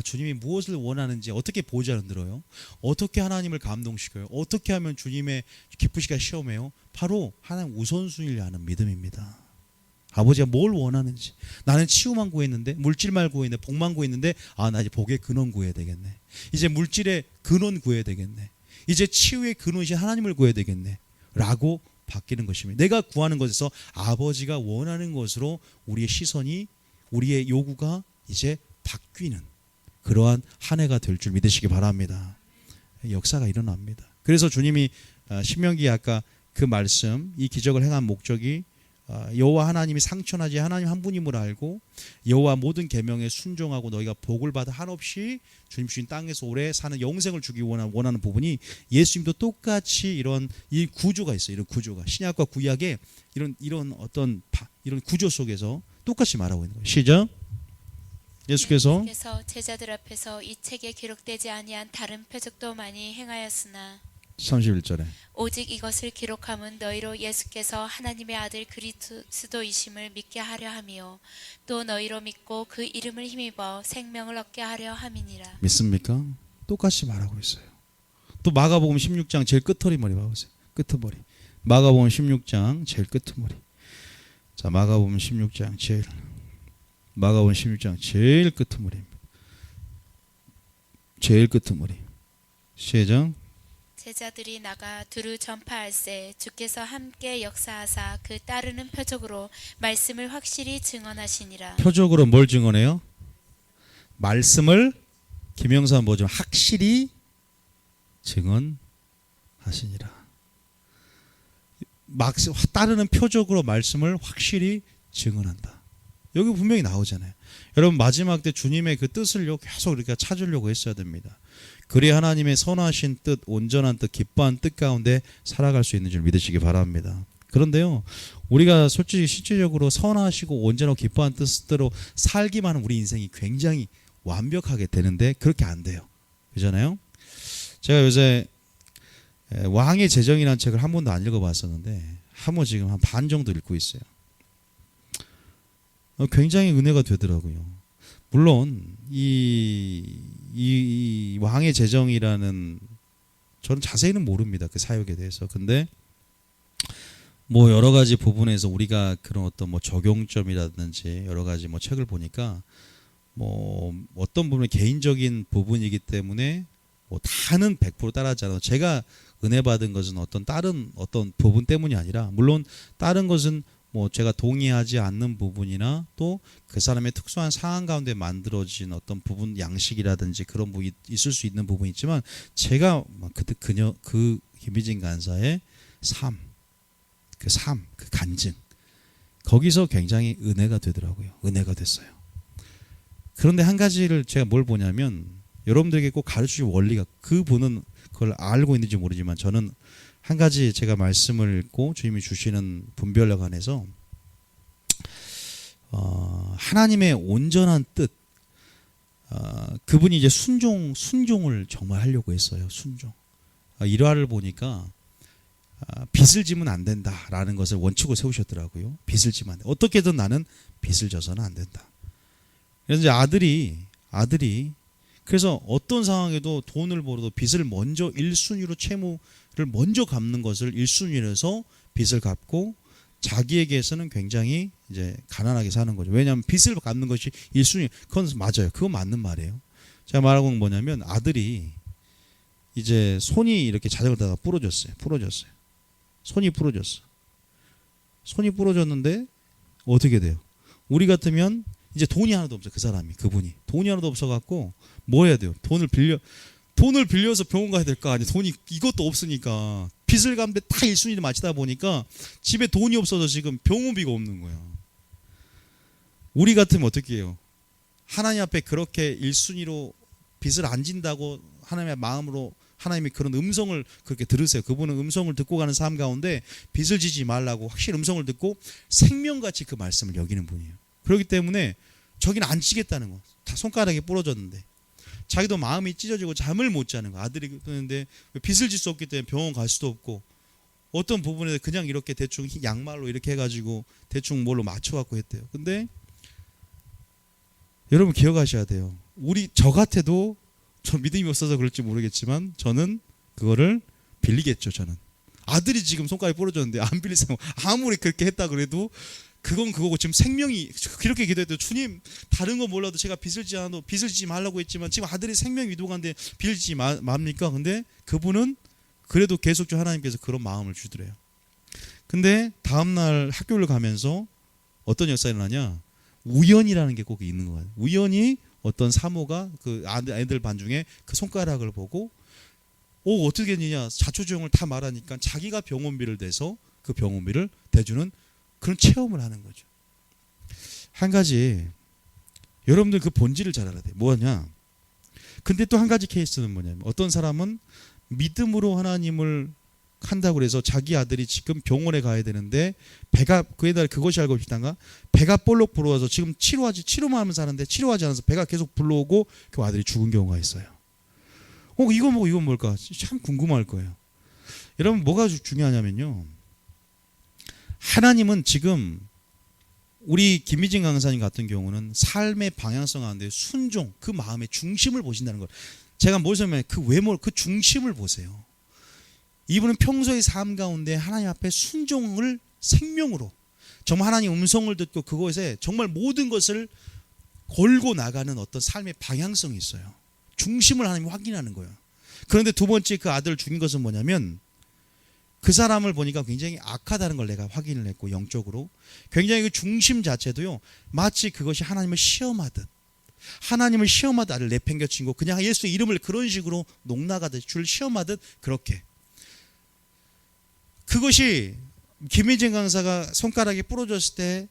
S2: 주님이 무엇을 원하는지 어떻게 보좌를 들어요? 어떻게 하나님을 감동시켜요? 어떻게 하면 주님의 기쁘시가 시험해요? 바로 하나님 우선순위를 아는 믿음입니다. 아버지가 뭘 원하는지 나는 치유만 구했는데 물질만 구했는데 복만 구했는데 나 이제 복의 근원 구해야 되겠네. 이제 물질의 근원 구해야 되겠네. 이제 치유의 근원이신 하나님을 구해야 되겠네 라고 바뀌는 것입니다. 내가 구하는 것에서 아버지가 원하는 것으로 우리의 시선이 우리의 요구가 이제 바뀌는 그러한 한 해가 될 줄 믿으시기 바랍니다. 역사가 일어납니다. 그래서 주님이 신명기에 아까 그 말씀 이 기적을 행한 목적이 여호와 하나님이 상천하지 하나님 한 분임을 알고 여호와 모든 계명에 순종하고 너희가 복을 받아 한없이 주님 주신 땅에서 오래 사는 영생을 주기 원하는 부분이 예수님도 똑같이 이런 이 구조가 있어요. 이런 구조가 신약과 구약의 이런 어떤 이런 구조 속에서 똑같이 말하고 있는 거예요. 시작. 예수께서
S1: 제자들 앞에서 이 책에 기록되지 아니한 다른 표적도 많이 행하였으나
S2: 31절에
S1: 오직 이것을 기록함은 너희로 예수께서 하나님의 아들 그리스도이심을 믿게 하려 함이요 또 너희로 믿고 그 이름을 힘입어 생명을 얻게 하려 함이니라.
S2: 믿습니까? 똑같이 말하고 있어요. 또 마가복음 16장 제일 끄트머리 봐보세요. 끄트머리. 마가복음 16장 제일 끄트머리. 자, 마가복음 16장 제일 끄트머리입니다. 제일 끄트머리. 시작.
S1: 제자들이 나가 두루 전파할세 주께서 함께 역사하사 그 따르는 표적으로 말씀을 확실히 증언하시니라.
S2: 표적으로 뭘 증언해요? 말씀을 김영사 뭐죠? 확실히 증언하시니라. 따르는 표적으로 말씀을 확실히 증언한다. 여기 분명히 나오잖아요. 여러분 마지막 때 주님의 그 뜻을 계속 이렇게 찾으려고 했어야 됩니다. 그래야 하나님의 선하신 뜻, 온전한 뜻, 기뻐한 뜻 가운데 살아갈 수 있는 줄 믿으시기 바랍니다. 그런데요, 우리가 솔직히 실질적으로 선하시고 온전하고 기뻐한 뜻대로 살기만 하면 우리 인생이 굉장히 완벽하게 되는데 그렇게 안 돼요. 그렇잖아요? 제가 요새 왕의 제정이라는 책을 한 번도 안 읽어봤었는데 한 번 지금 한 반 정도 읽고 있어요. 굉장히 은혜가 되더라고요. 물론 이 왕의 제정이라는 저는 자세히는 모릅니다. 그 사역에 대해서. 근데 뭐 여러 가지 부분에서 우리가 그런 어떤 뭐 적용점이라든지 여러 가지 뭐 책을 보니까 뭐 어떤 부분은 개인적인 부분이기 때문에 뭐 다는 100% 따라하지 않아도 제가 은혜 받은 것은 어떤 다른 어떤 부분 때문이 아니라 물론 다른 것은 뭐 제가 동의하지 않는 부분이나 또 그 사람의 특수한 상황 가운데 만들어진 어떤 부분 양식이라든지 그런 부분이 있을 수 있는 부분이 있지만 제가 그 김희진 간사의 삶, 그 간증 거기서 굉장히 은혜가 되더라고요. 은혜가 됐어요. 그런데 한 가지를 제가 뭘 보냐면 여러분들에게 꼭 가르치실 원리가 그분은 그걸 알고 있는지 모르지만 저는 한 가지 제가 말씀을 읽고 주님이 주시는 분별력 안에서 하나님의 온전한 뜻 그분이 이제 순종을 정말 하려고 했어요. 순종. 일화를 보니까 빚을 지면 안 된다라는 것을 원칙으로 세우셨더라고요. 빚을 지면 안 돼. 어떻게든 나는 빚을 져서는 안 된다. 그래서 이제 아들이 그래서 어떤 상황에도 돈을 벌어도 빚을 먼저 1순위로 채무를 먼저 갚는 것을 1순위로 해서 빚을 갚고 자기에게서는 굉장히 이제 가난하게 사는 거죠. 왜냐하면 빚을 갚는 것이 1순위. 그건 맞아요. 그건 맞는 말이에요. 제가 말하고 건 뭐냐면 아들이 이제 손이 이렇게 자전거 타다가 부러졌어요. 손이 부러졌어. 손이 부러졌는데 어떻게 돼요? 우리 같으면 이제 돈이 하나도 없어요. 그분이 돈이 하나도 없어갖고 뭐 해야 돼요? 돈을 빌려서 병원 가야 될까? 아니 돈이 이것도 없으니까 빚을 갚는데 다 1순위를 마치다 보니까 집에 돈이 없어서 지금 병원비가 없는 거야. 우리 같으면 어떻게 해요? 하나님 앞에 그렇게 1순위로 빚을 안 진다고 하나님의 마음으로 하나님이 그런 음성을 그렇게 들으세요. 그분은 음성을 듣고 가는 삶 가운데 빚을 지지 말라고 확실히 음성을 듣고 생명같이 그 말씀을 여기는 분이에요. 그렇기 때문에 저기는 안 찌겠다는 거. 다 손가락이 부러졌는데 자기도 마음이 찢어지고 잠을 못 자는 거. 아들이 그러는데 빚을 질 수 없기 때문에 병원 갈 수도 없고 어떤 부분에서 그냥 이렇게 대충 양말로 이렇게 해가지고 대충 뭘로 맞춰갖고 했대요. 근데 여러분 기억하셔야 돼요. 저 같아도 저 믿음이 없어서 그럴지 모르겠지만 저는 그거를 빌리겠죠. 저는 아들이 지금 손가락이 부러졌는데 안 빌릴 생각. 아무리 그렇게 했다 그래도 그건 그거고 지금 생명이 그렇게 기도해도 주님 다른 거 몰라도 제가 빚을 지지 말라고 했지만 지금 아들이 생명 위독한데 빚을 지지 맙니까? 근데 그분은 그래도 계속 하나님께서 그런 마음을 주더래요. 근데 다음날 학교를 가면서 어떤 역사가 일어나냐? 우연이라는 게 꼭 있는 거예요. 우연히 어떤 사모가 그 아이들 반 중에 그 손가락을 보고 어떻게 했느냐 자초지종을 다 말하니까 자기가 병원비를 내서 그 병원비를 대주는 그런 체험을 하는 거죠. 한 가지 여러분들 그 본질을 잘 알아야 돼요. 뭐냐? 근데 또 한 가지 케이스는 뭐냐면 어떤 사람은 믿음으로 하나님을 한다고 해서 자기 아들이 지금 병원에 가야 되는데 배가 그것이 알고 싶단가? 배가 볼록 불어와서 지금 치료만 하면 사는데 치료하지 않아서 배가 계속 불러오고 그 아들이 죽은 경우가 있어요. 이건 뭘까? 참 궁금할 거예요. 여러분 뭐가 중요하냐면요. 하나님은 지금 우리 김희진 강사님 같은 경우는 삶의 방향성 가운데 순종, 그 마음의 중심을 보신다는 걸 제가 뭘 설명해? 그 중심을 보세요. 이분은 평소의 삶 가운데 하나님 앞에 순종을 생명으로 정말 하나님 음성을 듣고 그것에 정말 모든 것을 걸고 나가는 어떤 삶의 방향성이 있어요. 중심을 하나님이 확인하는 거예요. 그런데 두 번째 그 아들을 죽인 것은 뭐냐면 그 사람을 보니까 굉장히 악하다는 걸 내가 확인을 했고, 영적으로 굉장히 그 중심 자체도요, 마치 그것이 하나님을 시험하듯 아들 내팽겨친 거, 그냥 예수의 이름을 그런 식으로 농락하듯 줄 시험하듯, 그렇게 그것이 김민진 강사가 손가락이 부러졌을 때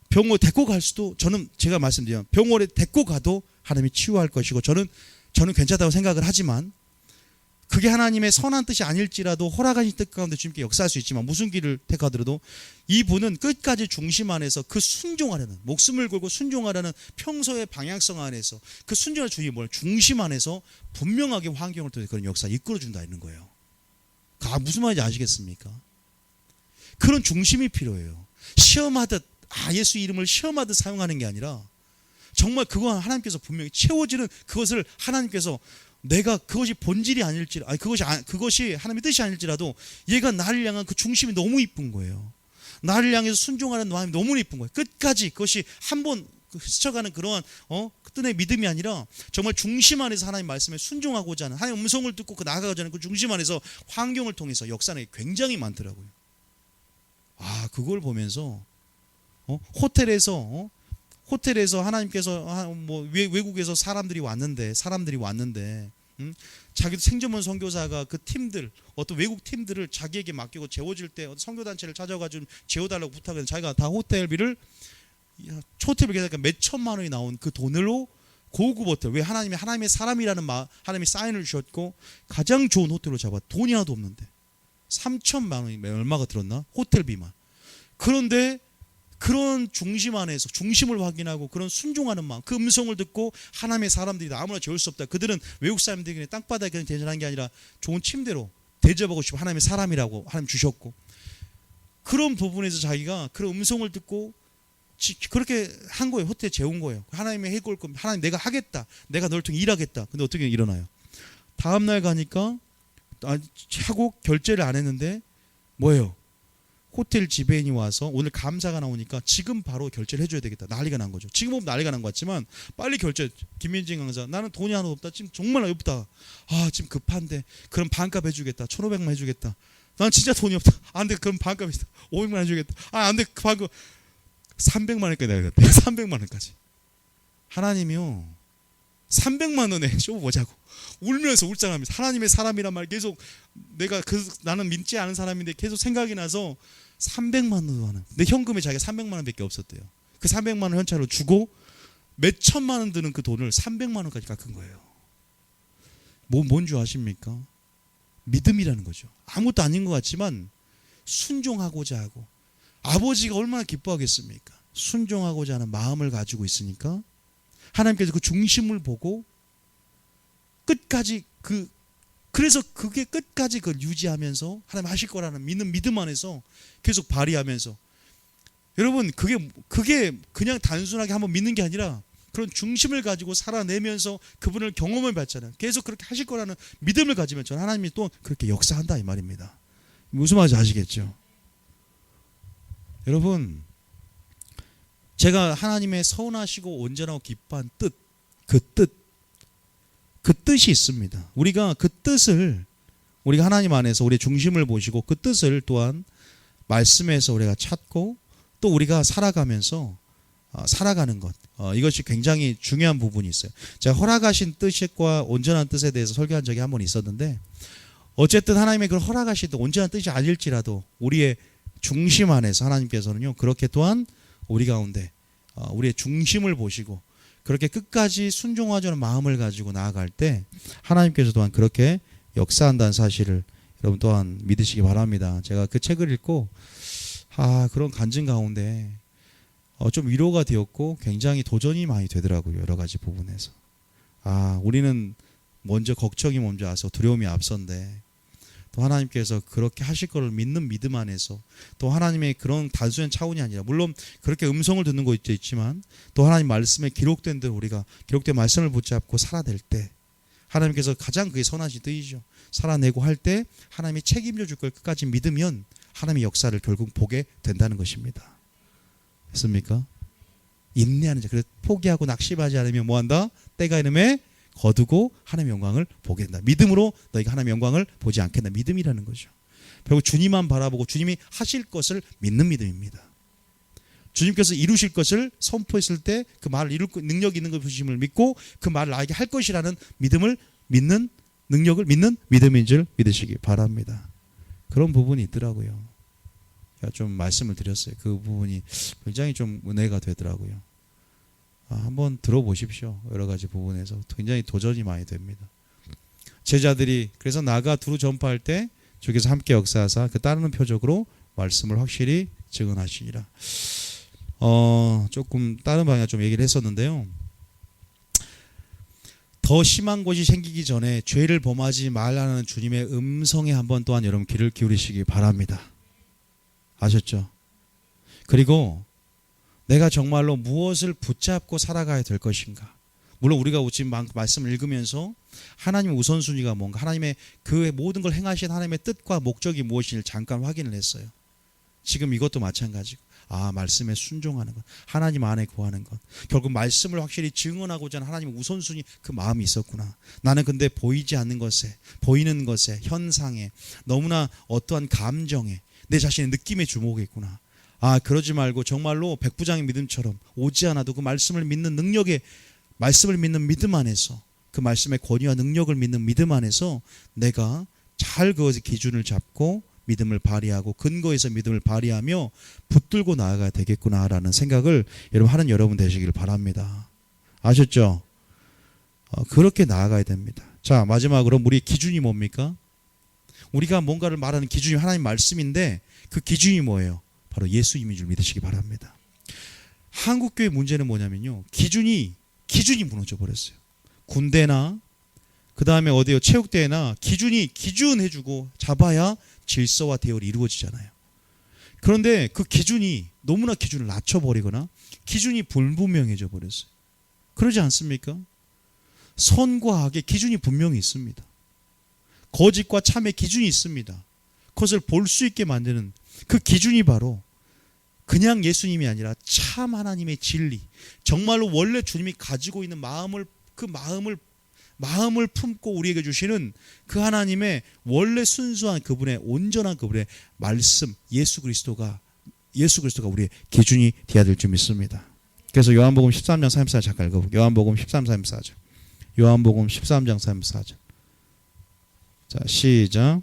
S2: 병원에 데리고 갈 수도, 저는 제가 말씀드리면 병원에 데리고 가도 하나님이 치유할 것이고, 저는 괜찮다고 생각을 하지만, 그게 하나님의 선한 뜻이 아닐지라도 허락하신 뜻 가운데 주님께 역사할 수 있지만, 무슨 길을 택하더라도 이분은 끝까지 중심 안에서 그 순종하려는, 목숨을 걸고 순종하려는 평소의 방향성 안에서, 그 순종의 주님이 뭘 중심 안에서 분명하게 환경을 통해 그런 역사 이끌어준다 있는 거예요. 무슨 말인지 아시겠습니까? 그런 중심이 필요해요. 시험하듯, 예수 이름을 시험하듯 사용하는 게 아니라 정말 그거 하나님께서 분명히 채워지는, 그것을 하나님께서 내가 그것이 본질이 아닐지라도, 그것이 하나님의 뜻이 아닐지라도 얘가 나를 향한 그 중심이 너무 이쁜 거예요. 나를 향해서 순종하는 마음이 너무 이쁜 거예요. 끝까지 그것이 한번 스쳐가는 그러한 끝의 믿음이 아니라 정말 중심 안에서 하나님 말씀에 순종하고자 하는, 하나님 음성을 듣고 나아가고자 하는 그 중심 안에서 환경을 통해서 역사는 굉장히 많더라고요. 그걸 보면서 호텔에서 하나님께서 외국에서 사람들이 왔는데 자기도 생전문 선교사가 그 팀들, 어떤 외국 팀들을 자기에게 맡기고 재워줄 때 선교단체를 찾아가지고 재워달라고 부탁해서 자기가 다 호텔비를 계산하니까 몇 천만 원이 나온 그 돈으로 고급 호텔, 왜 하나님의 사람이라는 하나님이 사인을 주셨고 가장 좋은 호텔로 잡아. 돈이 하나도 없는데 3천만 원이 얼마가 들었나? 호텔비만. 그런데 그런 중심 안에서 중심을 확인하고 그런 순종하는 마음, 그 음성을 듣고 하나님의 사람들이다, 아무나 재울 수 없다. 그들은 외국 사람들이 땅바닥에 그냥 대전한 게 아니라 좋은 침대로 대접하고 싶어 하나님의 사람이라고 하나님 주셨고, 그런 부분에서 자기가 그런 음성을 듣고 그렇게 한 거예요. 호텔에 재운 거예요. 하나님의 해골 겁니다. 하나님 내가 하겠다, 내가 너를 통해 일하겠다. 근데 어떻게 일어나요? 다음날 가니까 하고 결제를 안 했는데 뭐예요? 호텔 지배인이 와서 오늘 감사가 나오니까 지금 바로 결제를 해줘야 되겠다. 난리가 난 거죠. 지금 보면 난리가 난 것 같지만 빨리 결제. 김민진 강사, 나는 돈이 하나도 없다, 지금 정말 어렵다, 지금 급한데 그럼 반값 해주겠다, 1,500만 해주겠다. 난 진짜 돈이 없다. 안 돼, 그럼 반값 해주겠다, 500만 해주겠다. 안 돼, 반값 300만 원까지 내야겠다. 300만 원까지. 하나님이요, 300만 원에 쇼 보자고 울면서 울장합니다. 하나님의 사람이란 말 계속 나는 믿지 않은 사람인데 계속 생각이 나서 300만 원, 내 현금에 자기가 300만 원밖에 없었대요. 그 300만 원 현찰로 주고 몇 천만 원 드는 그 돈을 300만 원까지 깎은 거예요. 뭔 줄 아십니까? 믿음이라는 거죠. 아무것도 아닌 것 같지만 순종하고자 하고, 아버지가 얼마나 기뻐하겠습니까? 순종하고자 하는 마음을 가지고 있으니까 하나님께서 그 중심을 보고 끝까지 그래서 그게 끝까지 그걸 유지하면서 하나님 하실 거라는 믿음 안에서 계속 발휘하면서, 여러분 그게 그냥 단순하게 한번 믿는 게 아니라 그런 중심을 가지고 살아내면서 그분을 경험을 받잖아요. 계속 그렇게 하실 거라는 믿음을 가지면 저는 하나님이 또 그렇게 역사한다 이 말입니다. 무슨 말인지 아시겠죠? 여러분, 제가 하나님의 선하시고 온전하고 기뻐한 뜻, 그 뜻이 있습니다. 우리가 그 뜻을, 우리가 하나님 안에서 우리의 중심을 보시고 그 뜻을 또한 말씀에서 우리가 찾고 또 우리가 살아가면서 살아가는 것, 이것이 굉장히 중요한 부분이 있어요. 제가 허락하신 뜻과 온전한 뜻에 대해서 설교한 적이 한 번 있었는데, 어쨌든 하나님의 그 허락하신 뜻, 온전한 뜻이 아닐지라도 우리의 중심 안에서 하나님께서는요, 그렇게 또한 우리 가운데 우리의 중심을 보시고 그렇게 끝까지 순종하자는 마음을 가지고 나아갈 때 하나님께서 또한 그렇게 역사한다는 사실을 여러분 또한 믿으시기 바랍니다. 제가 그 책을 읽고 그런 간증 가운데 좀 위로가 되었고 굉장히 도전이 많이 되더라고요. 여러 가지 부분에서. 우리는 걱정이 먼저 와서 두려움이 앞선데 또 하나님께서 그렇게 하실 것을 믿는 믿음 안에서 또 하나님의 그런 단순한 차원이 아니라, 물론 그렇게 음성을 듣는 것도 있지만 또 하나님 말씀에 기록된 대로 우리가 기록된 말씀을 붙잡고 살아낼 때 하나님께서 가장 그게 선하신 뜻이죠. 살아내고 할 때 하나님이 책임져 줄 걸 끝까지 믿으면 하나님의 역사를 결국 보게 된다는 것입니다. 됐습니까? 인내하는 자. 그래서 포기하고 낙심하지 않으면 뭐한다? 때가 이름에 거두고 하나님의 영광을 보게 된다. 믿음으로 너희가 하나님의 영광을 보지 않겠다. 믿음이라는 거죠. 결국 주님만 바라보고 주님이 하실 것을 믿는 믿음입니다. 주님께서 이루실 것을 선포했을 때 그 말을 이룰 능력이 있는 것을 믿고 그 말을 나에게 할 것이라는 믿음을 믿는 능력을 믿는 믿음인 줄 믿으시기 바랍니다. 그런 부분이 있더라고요. 제가 좀 말씀을 드렸어요. 그 부분이 굉장히 좀 은혜가 되더라고요. 한번 들어보십시오. 여러 가지 부분에서 굉장히 도전이 많이 됩니다. 제자들이 그래서 나가 두루 전파할 때 주께서 함께 역사하사 그 따르는 표적으로 말씀을 확실히 증언하시니라. 조금 다른 방향 좀 얘기를 했었는데요. 더 심한 것이 생기기 전에 죄를 범하지 말라는 주님의 음성에 한번 또한 여러분 귀를 기울이시기 바랍니다. 아셨죠? 그리고 내가 정말로 무엇을 붙잡고 살아가야 될 것인가? 물론 우리가 지금 말씀을 읽으면서 하나님의 우선순위가 뭔가, 하나님의 그 모든 걸 행하신 하나님의 뜻과 목적이 무엇인지 잠깐 확인을 했어요. 지금 이것도 마찬가지고, 말씀에 순종하는 것, 하나님 안에 구하는 것, 결국 말씀을 확실히 증언하고자 하는 하나님의 우선순위, 그 마음이 있었구나. 나는 근데 보이지 않는 것에, 보이는 것에, 현상에, 너무나 어떠한 감정에, 내 자신의 느낌에 주목했구나. 그러지 말고 정말로 백부장의 믿음처럼 오지 않아도 그 말씀을 믿는 능력에, 말씀을 믿는 믿음 안에서, 그 말씀의 권위와 능력을 믿는 믿음 안에서 내가 잘 그것의 기준을 잡고 믿음을 발휘하고 근거에서 믿음을 발휘하며 붙들고 나아가야 되겠구나라는 생각을 여러분 하는 여러분 되시길 바랍니다. 아셨죠? 그렇게 나아가야 됩니다. 자, 마지막으로 우리 기준이 뭡니까? 우리가 뭔가를 말하는 기준이 하나님 말씀인데 그 기준이 뭐예요? 바로 예수님인 줄 믿으시기 바랍니다. 한국교회 문제는 뭐냐면요, 기준이 무너져 버렸어요. 군대나 그 다음에 어디요, 체육대회나 기준 해주고 잡아야 질서와 대열이 이루어지잖아요. 그런데 그 기준이 너무나 기준을 낮춰버리거나 기준이 불분명해져 버렸어요. 그러지 않습니까? 선과 악의 기준이 분명히 있습니다. 거짓과 참의 기준이 있습니다. 그것을 볼 수 있게 만드는 그 기준이 바로 그냥 예수님이 아니라 참 하나님의 진리, 정말로 원래 주님이 가지고 있는 마음을 품고 우리에게 주시는 그 하나님의 원래 순수한 그분의 온전한 그분의 말씀, 예수 그리스도가 우리의 기준이 되어야 될 줄 믿습니다. 그래서 요한복음 13장 34절 잠깐 읽어볼게요. 요한복음 13, 34절. 요한복음 13장 34절. 자, 시작.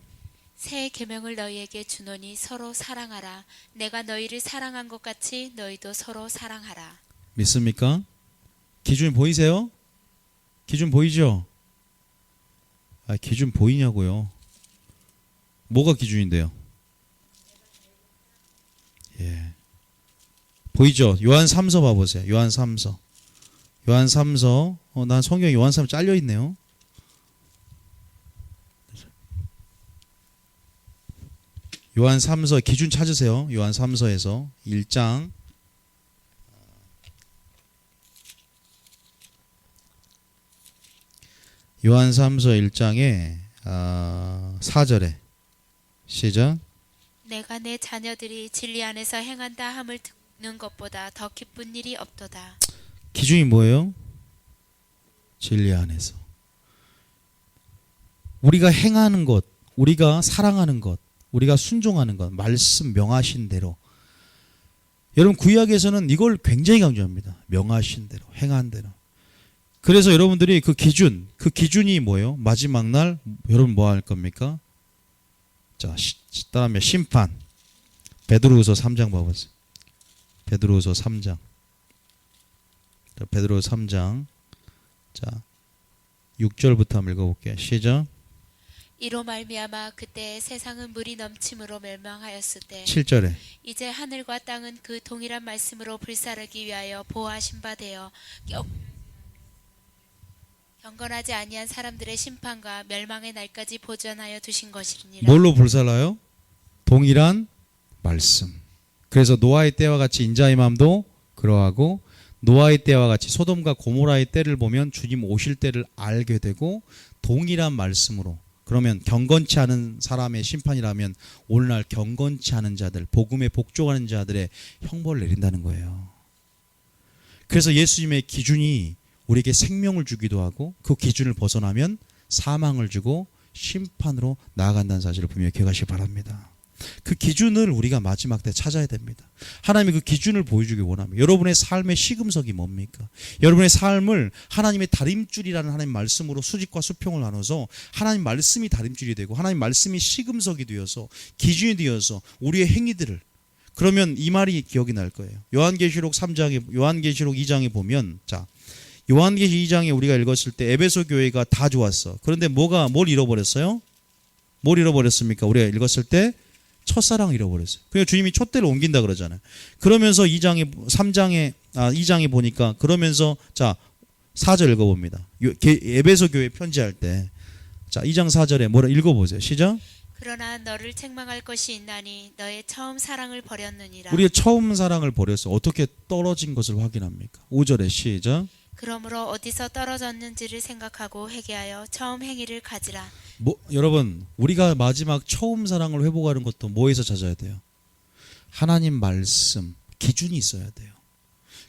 S1: 새 계명을 너희에게 주노니 서로 사랑하라. 내가 너희를 사랑한 것 같이 너희도 서로 사랑하라.
S2: 믿습니까? 기준이 보이세요? 기준 보이죠? 기준 보이냐고요? 뭐가 기준인데요? 예. 보이죠? 요한 3서 봐보세요. 요한 3서. 난 성경에 요한 3서 잘려 있네요. 요한 3서 기준 찾으세요. 요한 3서에서 1장 요한 3서 1장에 4절에 시작.
S1: 내가 내 자녀들이 진리 안에서 행한다 함을 듣는 것보다 더 기쁜 일이 없도다.
S2: 기준이 뭐예요? 진리 안에서 우리가 행하는 것, 우리가 사랑하는 것, 우리가 순종하는 것, 말씀 명하신 대로. 여러분 구약에서는 이걸 굉장히 강조합니다. 명하신 대로, 행한 대로. 그래서 여러분들이 그 기준이 뭐예요? 마지막 날 여러분 뭐 할 겁니까? 자, 다음에 심판. 베드로후서 3장 봐보세요. 베드로후서 3장. 자, 베드로후서 3장. 자, 6절부터 한번 읽어볼게요. 시작.
S1: 이로 말미암아 그때 세상은 물이 넘침으로 멸망하였을 때
S2: 7절에
S1: 이제 하늘과 땅은 그 동일한 말씀으로 불사르기 위하여 보호하신 바 되어 경건하지 아니한 사람들의 심판과 멸망의 날까지 보존하여 두신 것이니라.
S2: 뭘로 불살라요? 동일한 말씀. 그래서 노아의 때와 같이 인자의 마음도 그러하고 노아의 때와 같이 소돔과 고모라의 때를 보면 주님 오실 때를 알게 되고 동일한 말씀으로. 그러면 경건치 않은 사람의 심판이라면 오늘날 경건치 않은 자들, 복음에 복종하는 자들의 형벌을 내린다는 거예요. 그래서 예수님의 기준이 우리에게 생명을 주기도 하고 그 기준을 벗어나면 사망을 주고 심판으로 나아간다는 사실을 분명히 기억하시기 바랍니다. 그 기준을 우리가 마지막 때 찾아야 됩니다. 하나님이 그 기준을 보여주기 원합니다. 여러분의 삶의 시금석이 뭡니까? 여러분의 삶을 하나님의 다림줄이라는 하나님 말씀으로 수직과 수평을 나눠서 하나님 말씀이 다림줄이 되고 하나님 말씀이 시금석이 되어서 기준이 되어서 우리의 행위들을, 그러면 이 말이 기억이 날 거예요. 요한계시록 2장에 보면, 자, 요한계시 2장에 우리가 읽었을 때 에베소 교회가 다 좋았어. 그런데 뭘 잃어버렸어요? 뭘 잃어버렸습니까? 우리가 읽었을 때 첫사랑을 잃어버렸어요. 그러니까 주님이 촛대를 옮긴다 그러잖아요. 그러면서 2장에 보니까, 그러면서 자 4절 읽어봅니다. 에베소 교회 편지할 때, 자 2장 4절에 뭐라 읽어보세요. 시작.
S1: 그러나 너를 책망할 것이 있나니 너의 처음 사랑을 버렸느니라.
S2: 우리의 처음 사랑을 버렸어. 어떻게 떨어진 것을 확인합니까? 5절에 시작.
S1: 그러므로 어디서 떨어졌는지를 생각하고 회개하여 처음 행위를 가지라.
S2: 여러분, 우리가 마지막 처음 사랑을 회복하는 것도 뭐에서 찾아야 돼요? 하나님 말씀, 기준이 있어야 돼요.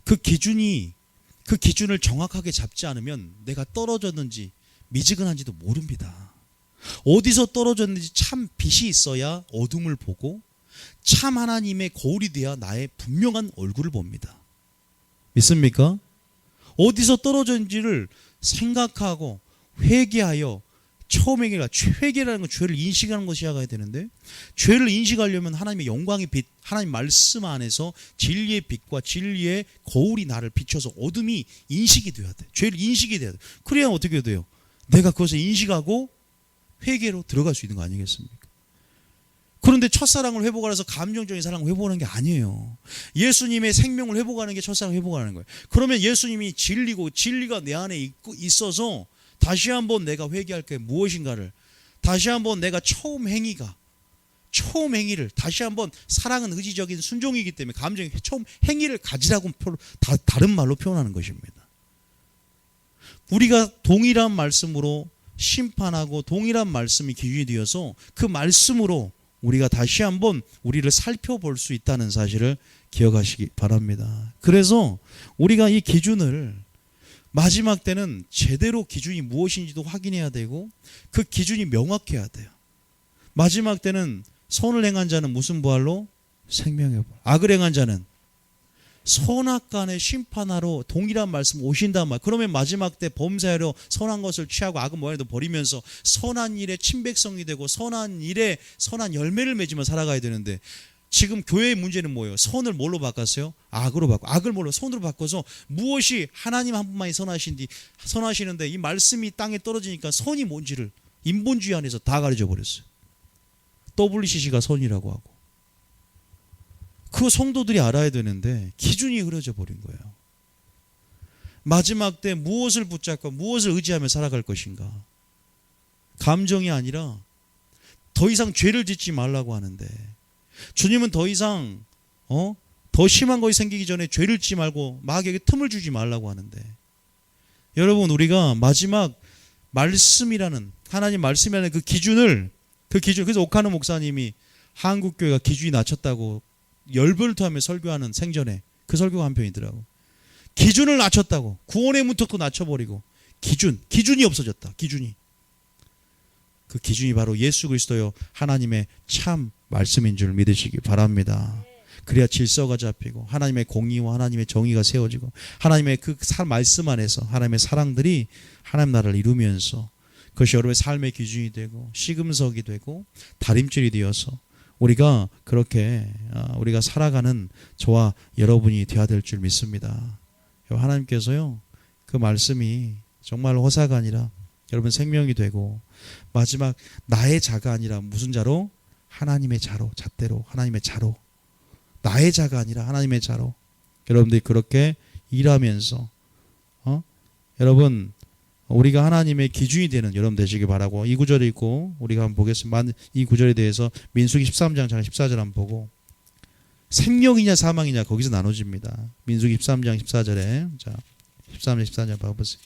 S2: 그 기준을 정확하게 잡지 않으면 내가 떨어졌는지 미지근한지도 모릅니다. 어디서 떨어졌는지 참 빛이 있어야 어둠을 보고 참 하나님의 거울이 돼야 나의 분명한 얼굴을 봅니다. 믿습니까? 어디서 떨어졌는지를 생각하고 회개하여 처음 회개라는 건 죄를 인식하는 것이 야가야 되는데, 죄를 인식하려면 하나님의 영광의 빛, 하나님 말씀 안에서 진리의 빛과 진리의 거울이 나를 비춰서 어둠이 인식이 돼야 돼. 죄를 인식이 돼야 돼. 그래야 어떻게 돼요? 내가 그것을 인식하고 회개로 들어갈 수 있는 거 아니겠습니까? 그런데 첫사랑을 회복하라 해서 감정적인 사랑을 회복하는 게 아니에요. 예수님의 생명을 회복하는 게 첫사랑을 회복하는 거예요. 그러면 예수님이 진리고 진리가 내 안에 있어서 다시 한번 내가 회개할 게 무엇인가를, 다시 한번 내가 처음 행위를 다시 한번, 사랑은 의지적인 순종이기 때문에 감정의 처음 행위를 가지라고 다른 말로 표현하는 것입니다. 우리가 동일한 말씀으로 심판하고 동일한 말씀이 기준이 되어서 그 말씀으로 우리가 다시 한번 우리를 살펴볼 수 있다는 사실을 기억하시기 바랍니다. 그래서 우리가 이 기준을 마지막 때는 제대로 기준이 무엇인지도 확인해야 되고 그 기준이 명확해야 돼요. 마지막 때는 선을 행한 자는 무슨 부활로? 생명의 부활. 악을 행한 자는 선악간의 심판하러 동일한 말씀 오신단 말. 그러면 마지막 때 범사하러 선한 것을 취하고 악은 뭐라도 버리면서 선한 일에 친백성이 되고 선한 일에 선한 열매를 맺으며 살아가야 되는데, 지금 교회의 문제는 뭐예요? 선을 뭘로 바꿨어요? 악으로 바꿔. 악을 뭘로? 선으로 바꿔서 무엇이 하나님 한 분만이 선하시는데 이 말씀이 땅에 떨어지니까 선이 뭔지를 인본주의 안에서 다 가르쳐 버렸어요. WCC가 선이라고 하고. 그 성도들이 알아야 되는데 기준이 흐려져 버린 거예요. 마지막 때 무엇을 붙잡고 무엇을 의지하며 살아갈 것인가? 감정이 아니라 더 이상 죄를 짓지 말라고 하는데, 주님은 더 이상 더 심한 것이 생기기 전에 죄를 짓지 말고 마귀에게 틈을 주지 말라고 하는데, 여러분, 우리가 마지막 말씀이라는, 하나님 말씀이라는 그 기준, 그래서 오카노 목사님이 한국교회가 기준이 낮췄다고 열불토하며 설교하는 생전에 그 설교가 한 편이더라고. 기준을 낮췄다고. 구원의 문턱도 낮춰버리고 기준이 없어졌다. 그 기준이 바로 예수 그리스도요 하나님의 참 말씀인 줄 믿으시기 바랍니다. 그래야 질서가 잡히고 하나님의 공의와 하나님의 정의가 세워지고 하나님의 그 말씀 안에서 하나님의 사랑들이 하나님 나라를 이루면서 그것이 여러분의 삶의 기준이 되고 시금석이 되고 다림줄이 되어서 우리가 그렇게 우리가 살아가는 저와 여러분이 되어야 될 줄 믿습니다. 하나님께서요 그 말씀이 정말 허사가 아니라 여러분 생명이 되고 마지막 나의 자가 아니라 무슨 자로? 하나님의 자로, 잣대로 하나님의 자로, 나의 자가 아니라 하나님의 자로 여러분들이 그렇게 일하면서 여러분 우리가 하나님의 기준이 되는 여러분 되시기 바라고, 이 구절이 있고 우리가 한번 보겠습니다. 이 구절에 대해서 민수기 13장 14절 한번 보고, 생명이냐 사망이냐 거기서 나눠집니다. 민수기 13장 14절에 자 13장 14절 봐보세요.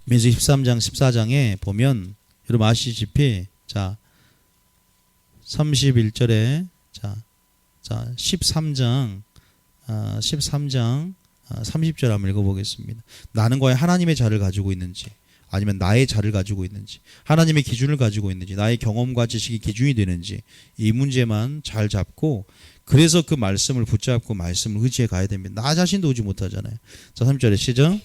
S2: 민수기 13장 14장에 보면 여러분 아시다시피 자 31절에 자 13장 30절 한번 읽어보겠습니다. 나는 과연 하나님의 자를 가지고 있는지 아니면 나의 자를 가지고 있는지 하나님의 기준을 가지고 있는지 나의 경험과 지식이 기준이 되는지 이 문제만 잘 잡고 그래서 그 말씀을 붙잡고 말씀을 의지해 가야 됩니다. 나 자신도 의지 못하잖아요. 자 3절에 시작.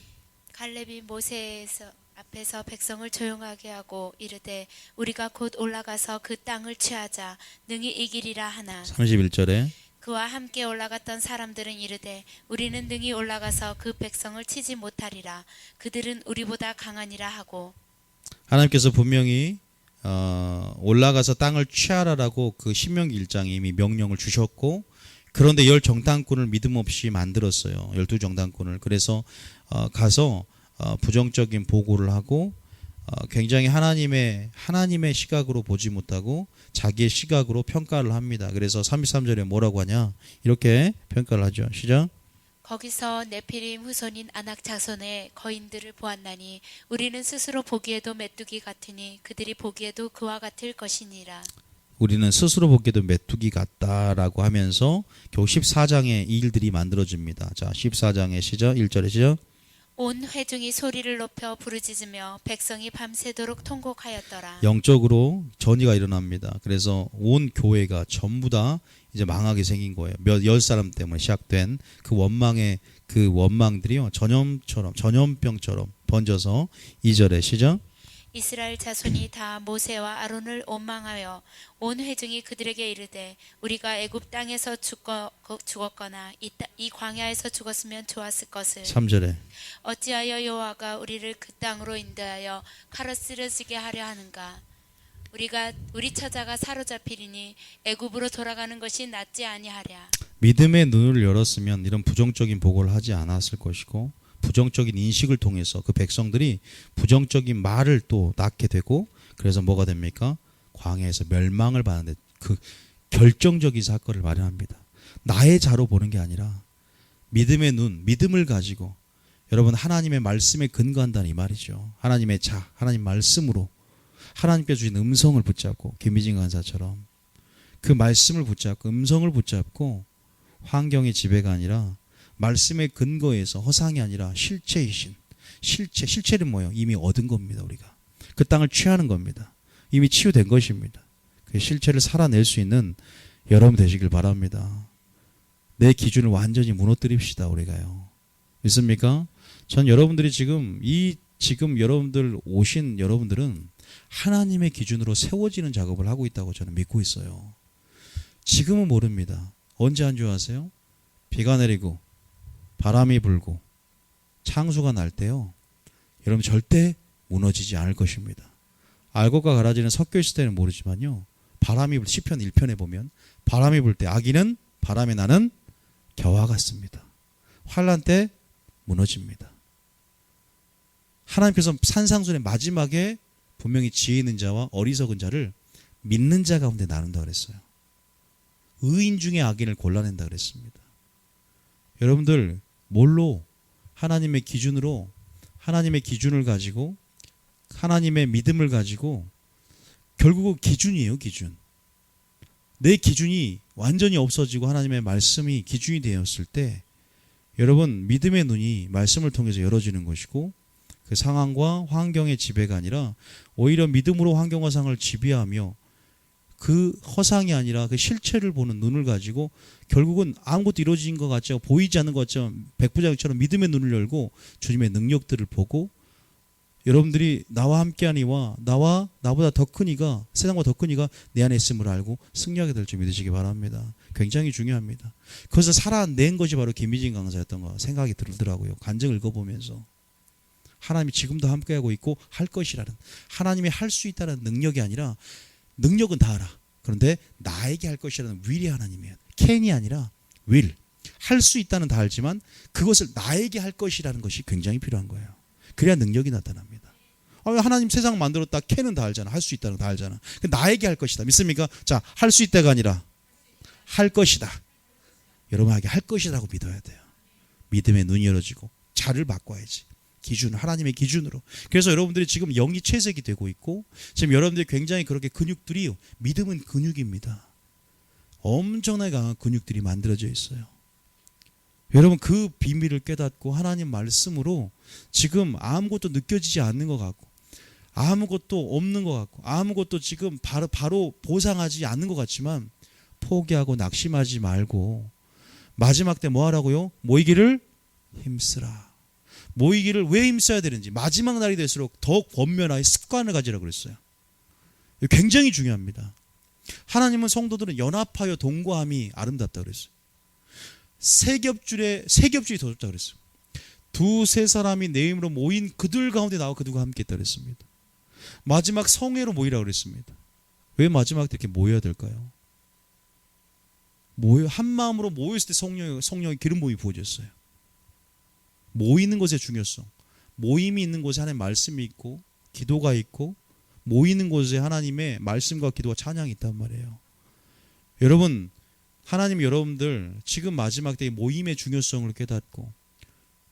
S1: 갈렙이 모세에서 앞에서 백성을 조용하게 하고 이르되 우리가 곧 올라가서 그 땅을 취하자 능히 이기리라 하나
S2: 31절에
S1: 그와 함께 올라갔던 사람들은 이르되 우리는 능히 올라가서 그 백성을 치지 못하리라 그들은 우리보다 강하니라 하고
S2: 하나님께서 분명히 올라가서 땅을 취하라라고 그 신명기 1장에 이미 명령을 주셨고 그런데 10 정탐꾼을 믿음 없이 만들었어요. 12 정탐꾼을. 그래서 가서 부정적인 보고를 하고 굉장히 하나님의 시각으로 보지 못하고 자기의 시각으로 평가를 합니다. 그래서 33절에 뭐라고 하냐 이렇게 평가를 하죠. 시작.
S1: 거기서 네피림 후손인 아낙 자손의 거인들을 보았나니 우리는 스스로 보기에도 메뚜기 같으니 그들이 보기에도 그와 같을 것이니라.
S2: 우리는 스스로 보기에도 메뚜기 같다라고 하면서 겨우 14장에 이 일들이 만들어집니다. 자 14장의 시작 1절의 시작.
S1: 온 회중이 소리를 높여 부르짖으며 백성이 밤새도록 통곡하였더라.
S2: 영적으로 전이가 일어납니다. 그래서 온 교회가 전부 다 이제 망하게 생긴 거예요. 열 사람 때문에 시작된 그 원망들이요 전염병처럼 번져서 2절의 시작.
S1: 이스라엘 자손이 다 모세와 아론을 원망하여 온 회중이 그들에게 이르되 우리가 애굽 땅에서 죽었거나 이 광야에서 죽었으면 좋았을 것을
S2: 3절에
S1: 어찌하여 여호와가 우리를 그 땅으로 인도하여 칼로 쓰러지게 하려 하는가 우리 처자가 사로잡히리니 애굽으로 돌아가는 것이 낫지 아니하랴.
S2: 믿음의 눈을 열었으면 이런 부정적인 보고를 하지 않았을 것이고 부정적인 인식을 통해서 그 백성들이 부정적인 말을 또 낳게 되고 그래서 뭐가 됩니까? 광야에서 멸망을 받는데 그 결정적인 사건을 마련합니다. 나의 자로 보는 게 아니라 믿음의 눈, 믿음을 가지고 여러분 하나님의 말씀에 근거한다는 이 말이죠. 하나님의 자, 하나님 말씀으로 하나님께 주신 음성을 붙잡고 김미진 간사처럼 그 말씀을 붙잡고 음성을 붙잡고 환경의 지배가 아니라 말씀의 근거에서 허상이 아니라 실체이신 실체는 뭐예요? 이미 얻은 겁니다. 우리가 그 땅을 취하는 겁니다. 이미 치유된 것입니다. 그 실체를 살아낼 수 있는 여러분 되시길 바랍니다. 내 기준을 완전히 무너뜨립시다. 우리가요. 믿습니까? 전 여러분들이 지금 여러분들 오신 여러분들은 하나님의 기준으로 세워지는 작업을 하고 있다고 저는 믿고 있어요. 지금은 모릅니다. 언제 한 줄 아세요? 비가 내리고 바람이 불고 창수가 날 때요. 여러분 절대 무너지지 않을 것입니다. 알곡과 가라지는 섞여 있을 때는 모르지만요. 바람이 불 시편 1편에 보면 바람이 불 때 아기는 바람에 나는 겨와 같습니다. 환난 때 무너집니다. 하나님께서 산상순의 마지막에 분명히 지혜 있는 자와 어리석은 자를 믿는 자 가운데 나눈다 그랬어요. 의인 중에 악인을 골라낸다 그랬습니다. 여러분들 뭘로 하나님의 기준으로 하나님의 기준을 가지고 하나님의 믿음을 가지고 결국은 기준이에요. 기준. 내 기준이 완전히 없어지고 하나님의 말씀이 기준이 되었을 때 여러분 믿음의 눈이 말씀을 통해서 열어지는 것이고 그 상황과 환경의 지배가 아니라 오히려 믿음으로 환경과 상황을 지배하며 그 허상이 아니라 그 실체를 보는 눈을 가지고 결국은 아무것도 이루어진 것 같죠. 보이지 않는 것 같죠. 백부장처럼 믿음의 눈을 열고 주님의 능력들을 보고 여러분들이 나와 함께하니와 나보다 더 큰 이가 세상보다 더 큰 이가 내 안에 있음을 알고 승리하게 될 줄 믿으시기 바랍니다. 굉장히 중요합니다. 그래서 살아낸 것이 바로 김미진 강사였던 거 생각이 들더라고요. 간증을 읽어보면서 하나님이 지금도 함께하고 있고 할 것이라는 하나님이 할 수 있다는 능력이 아니라 능력은 다 알아. 그런데 나에게 할 것이라는 will이 하나님이에요. can이 아니라 will. 할 수 있다는 다 알지만 그것을 나에게 할 것이라는 것이 굉장히 필요한 거예요. 그래야 능력이 나타납니다. 하나님 세상 만들었다. can은 다 알잖아. 할 수 있다는 거 다 알잖아. 나에게 할 것이다. 믿습니까? 자, 할 수 있다가 아니라 할 것이다. 여러분에게 할 것이라고 믿어야 돼요. 믿음의 눈이 열어지고 자를 바꿔야지. 기준, 하나님의 기준으로. 그래서 여러분들이 지금 영이 채색이 되고 있고 지금 여러분들이 굉장히 그렇게 근육들이 믿음은 근육입니다. 엄청나게 강한 근육들이 만들어져 있어요. 여러분 그 비밀을 깨닫고 하나님 말씀으로 지금 아무것도 느껴지지 않는 것 같고 아무것도 없는 것 같고 아무것도 지금 바로 보상하지 않는 것 같지만 포기하고 낙심하지 말고 마지막 때 뭐 하라고요? 모이기를 힘쓰라. 모이기를 왜 힘써야 되는지 마지막 날이 될수록 더욱 권면하여 습관을 가지라고 그랬어요. 굉장히 중요합니다. 하나님은 성도들은 연합하여 동거함이 아름답다 그랬어요. 세 겹줄이 더 좋다 그랬어요. 두세 사람이 내 이름으로 모인 그들 가운데 나와 그들과 함께 있다 그랬습니다. 마지막 성회로 모이라 그랬습니다. 왜 마지막 때 이렇게 모여야 될까요? 한 마음으로 모였을 때 성령의 기름 부음이 부어졌어요. 모이는 것의 중요성, 모임이 있는 곳에 하나님의 말씀이 있고 기도가 있고 모이는 곳에 하나님의 말씀과 기도와 찬양이 있단 말이에요. 여러분, 하나님 여러분들 지금 마지막 때의 모임의 중요성을 깨닫고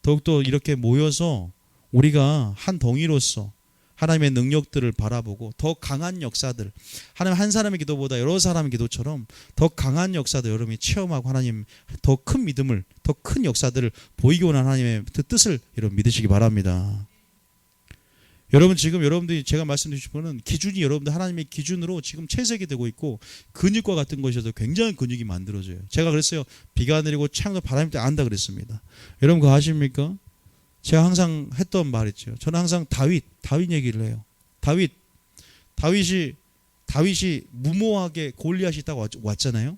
S2: 더욱더 이렇게 모여서 우리가 한 덩이로서 하나님의 능력들을 바라보고 더 강한 역사들, 하나님 한 사람의 기도보다 여러 사람의 기도처럼 더 강한 역사들 여러분이 체험하고 하나님 더 큰 믿음을, 더 큰 역사들을 보이기 원하는 하나님의 뜻을 여러분 믿으시기 바랍니다. 여러분 지금 여러분들이 제가 말씀드린 거는 기준이 여러분들 하나님의 기준으로 지금 채색이 되고 있고 근육과 같은 것이어도 굉장히 근육이 만들어져요. 제가 그랬어요. 비가 내리고 창도 바람일 때 안다 그랬습니다. 여러분 그거 아십니까? 제가 항상 했던 말 있죠. 저는 항상 다윗 얘기를 해요. 다윗이 무모하게 골리앗이 딱 왔잖아요.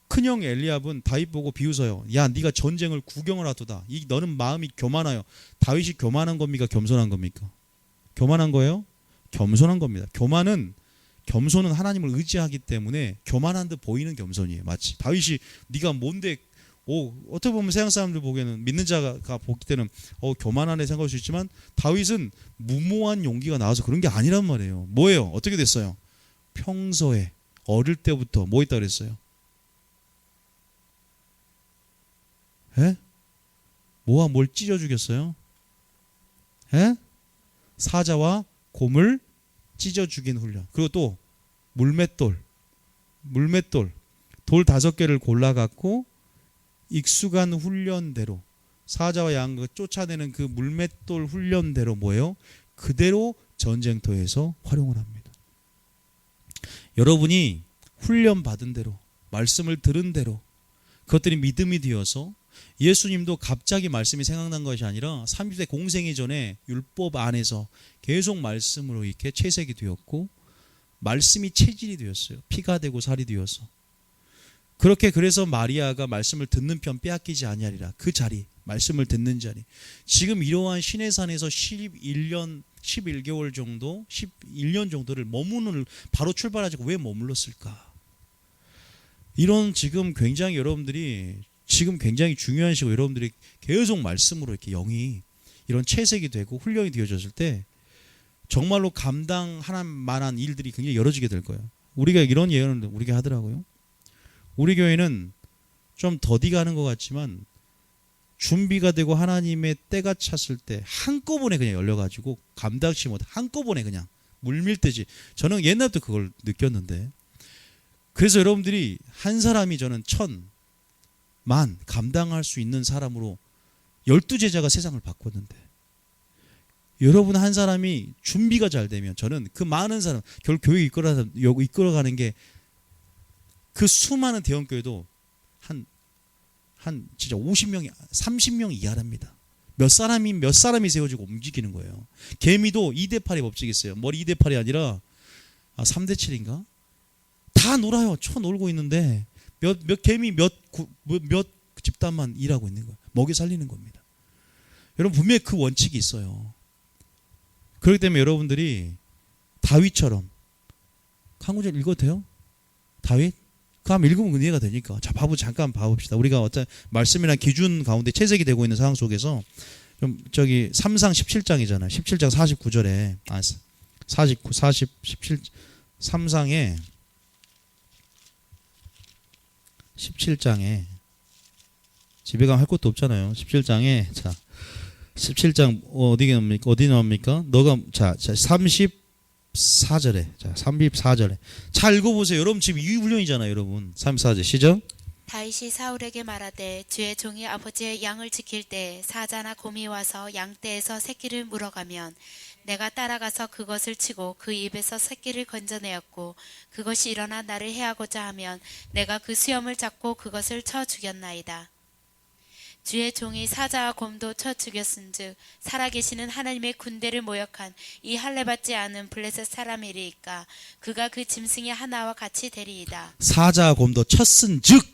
S2: 큰형 엘리압은 다윗 보고 비웃어요. 야, 네가 전쟁을 구경을 하도다. 너는 마음이 교만하여. 다윗이 교만한 겁니까? 겸손한 겁니까? 교만한 거예요? 겸손한 겁니다. 겸손은 하나님을 의지하기 때문에 교만한 듯 보이는 겸손이에요. 마치 다윗이 네가 뭔데 어떻게 보면 세상 사람들 보기에는 믿는 자가 보기 때는 교만하네 생각할 수 있지만 다윗은 무모한 용기가 나와서 그런 게 아니란 말이에요. 뭐예요? 어떻게 됐어요? 평소에 어릴 때부터 뭐 있다 그랬어요? 에? 뭐와 뭘 찢어 죽였어요? 에? 사자와 곰을 찢어 죽인 훈련. 그리고 또 물맷돌 돌 5개를 골라갖고 익숙한 훈련대로 사자와 양을 쫓아내는 그 물맷돌 훈련대로 뭐예요? 그대로 전쟁터에서 활용을 합니다. 여러분이 훈련받은 대로 말씀을 들은 대로 그것들이 믿음이 되어서 예수님도 갑자기 말씀이 생각난 것이 아니라 30대 공생이 전에 율법 안에서 계속 말씀으로 이렇게 채색이 되었고 말씀이 체질이 되었어요. 피가 되고 살이 되어서 그래서 마리아가 말씀을 듣는 편 빼앗기지 아니하리라. 그 자리, 말씀을 듣는 자리. 지금 이러한 시내산에서 11개월 정도, 11년 정도를 바로 출발하지고 왜 머물렀을까? 이런 지금 굉장히 여러분들이 지금 굉장히 중요한 시고 여러분들이 계속 말씀으로 이렇게 영이 이런 채색이 되고 훈련이 되어졌을 때 정말로 감당할 만한 일들이 굉장히 열어지게 될 거예요. 우리가 이런 예언을 우리가 하더라고요. 우리 교회는 좀 더디가는 것 같지만 준비가 되고 하나님의 때가 찼을 때 한꺼번에 그냥 열려가지고 감당치 못해 한꺼번에 그냥 물밀듯이 저는 옛날부터 그걸 느꼈는데 그래서 여러분들이 한 사람이 저는 1000만 감당할 수 있는 사람으로 12제자가 세상을 바꿨는데 여러분 한 사람이 준비가 잘 되면 저는 그 많은 사람 결국 교회 이끌어가는 게 그 수많은 대형교회도 한 진짜 50명이 30명 이하랍니다. 몇 사람이 세워지고 움직이는 거예요. 개미도 2대8의 법칙이 있어요. 머리 2대8이 아니라 3대7인가? 다 놀아요. 놀고 있는데 몇 개미 몇 집단만 일하고 있는 거예요. 먹여 살리는 겁니다. 여러분 분명히 그 원칙이 있어요. 그렇기 때문에 여러분들이 다윗처럼 한 구절 읽어도 돼요? 다윗? 그 한번 읽으면 이해가 되니까. 자, 잠깐 봐봅시다. 우리가 어떤 말씀이나 기준 가운데 채색이 되고 있는 상황 속에서 좀 3상 17장이잖아요. 17장 49절에 3상에 17장에 집에 가면 할 것도 없잖아요. 17장에 자 17장 어디 나옵니까? 너가 자 34절에 자 34절에 잘 읽어보세요. 여러분 지금 이 훈련이잖아요. 여러분 34절 시작.
S1: 다윗이 사울에게 말하되 주의 종이 아버지의 양을 지킬 때 사자나 곰이 와서 양떼에서 새끼를 물어가면 내가 따라가서 그것을 치고 그 입에서 새끼를 건져내었고 그것이 일어나 나를 해하고자 하면 내가 그 수염을 잡고 그것을 쳐 죽였나이다. 주의 종이 사자와 곰도 쳐 죽였은즉 살아계시는 하나님의 군대를 모욕한 이 할례받지 않은 블레셋 사람이리이까 그가 그 짐승의 하나와 같이 되리이다.
S2: 사자와 곰도 쳤은즉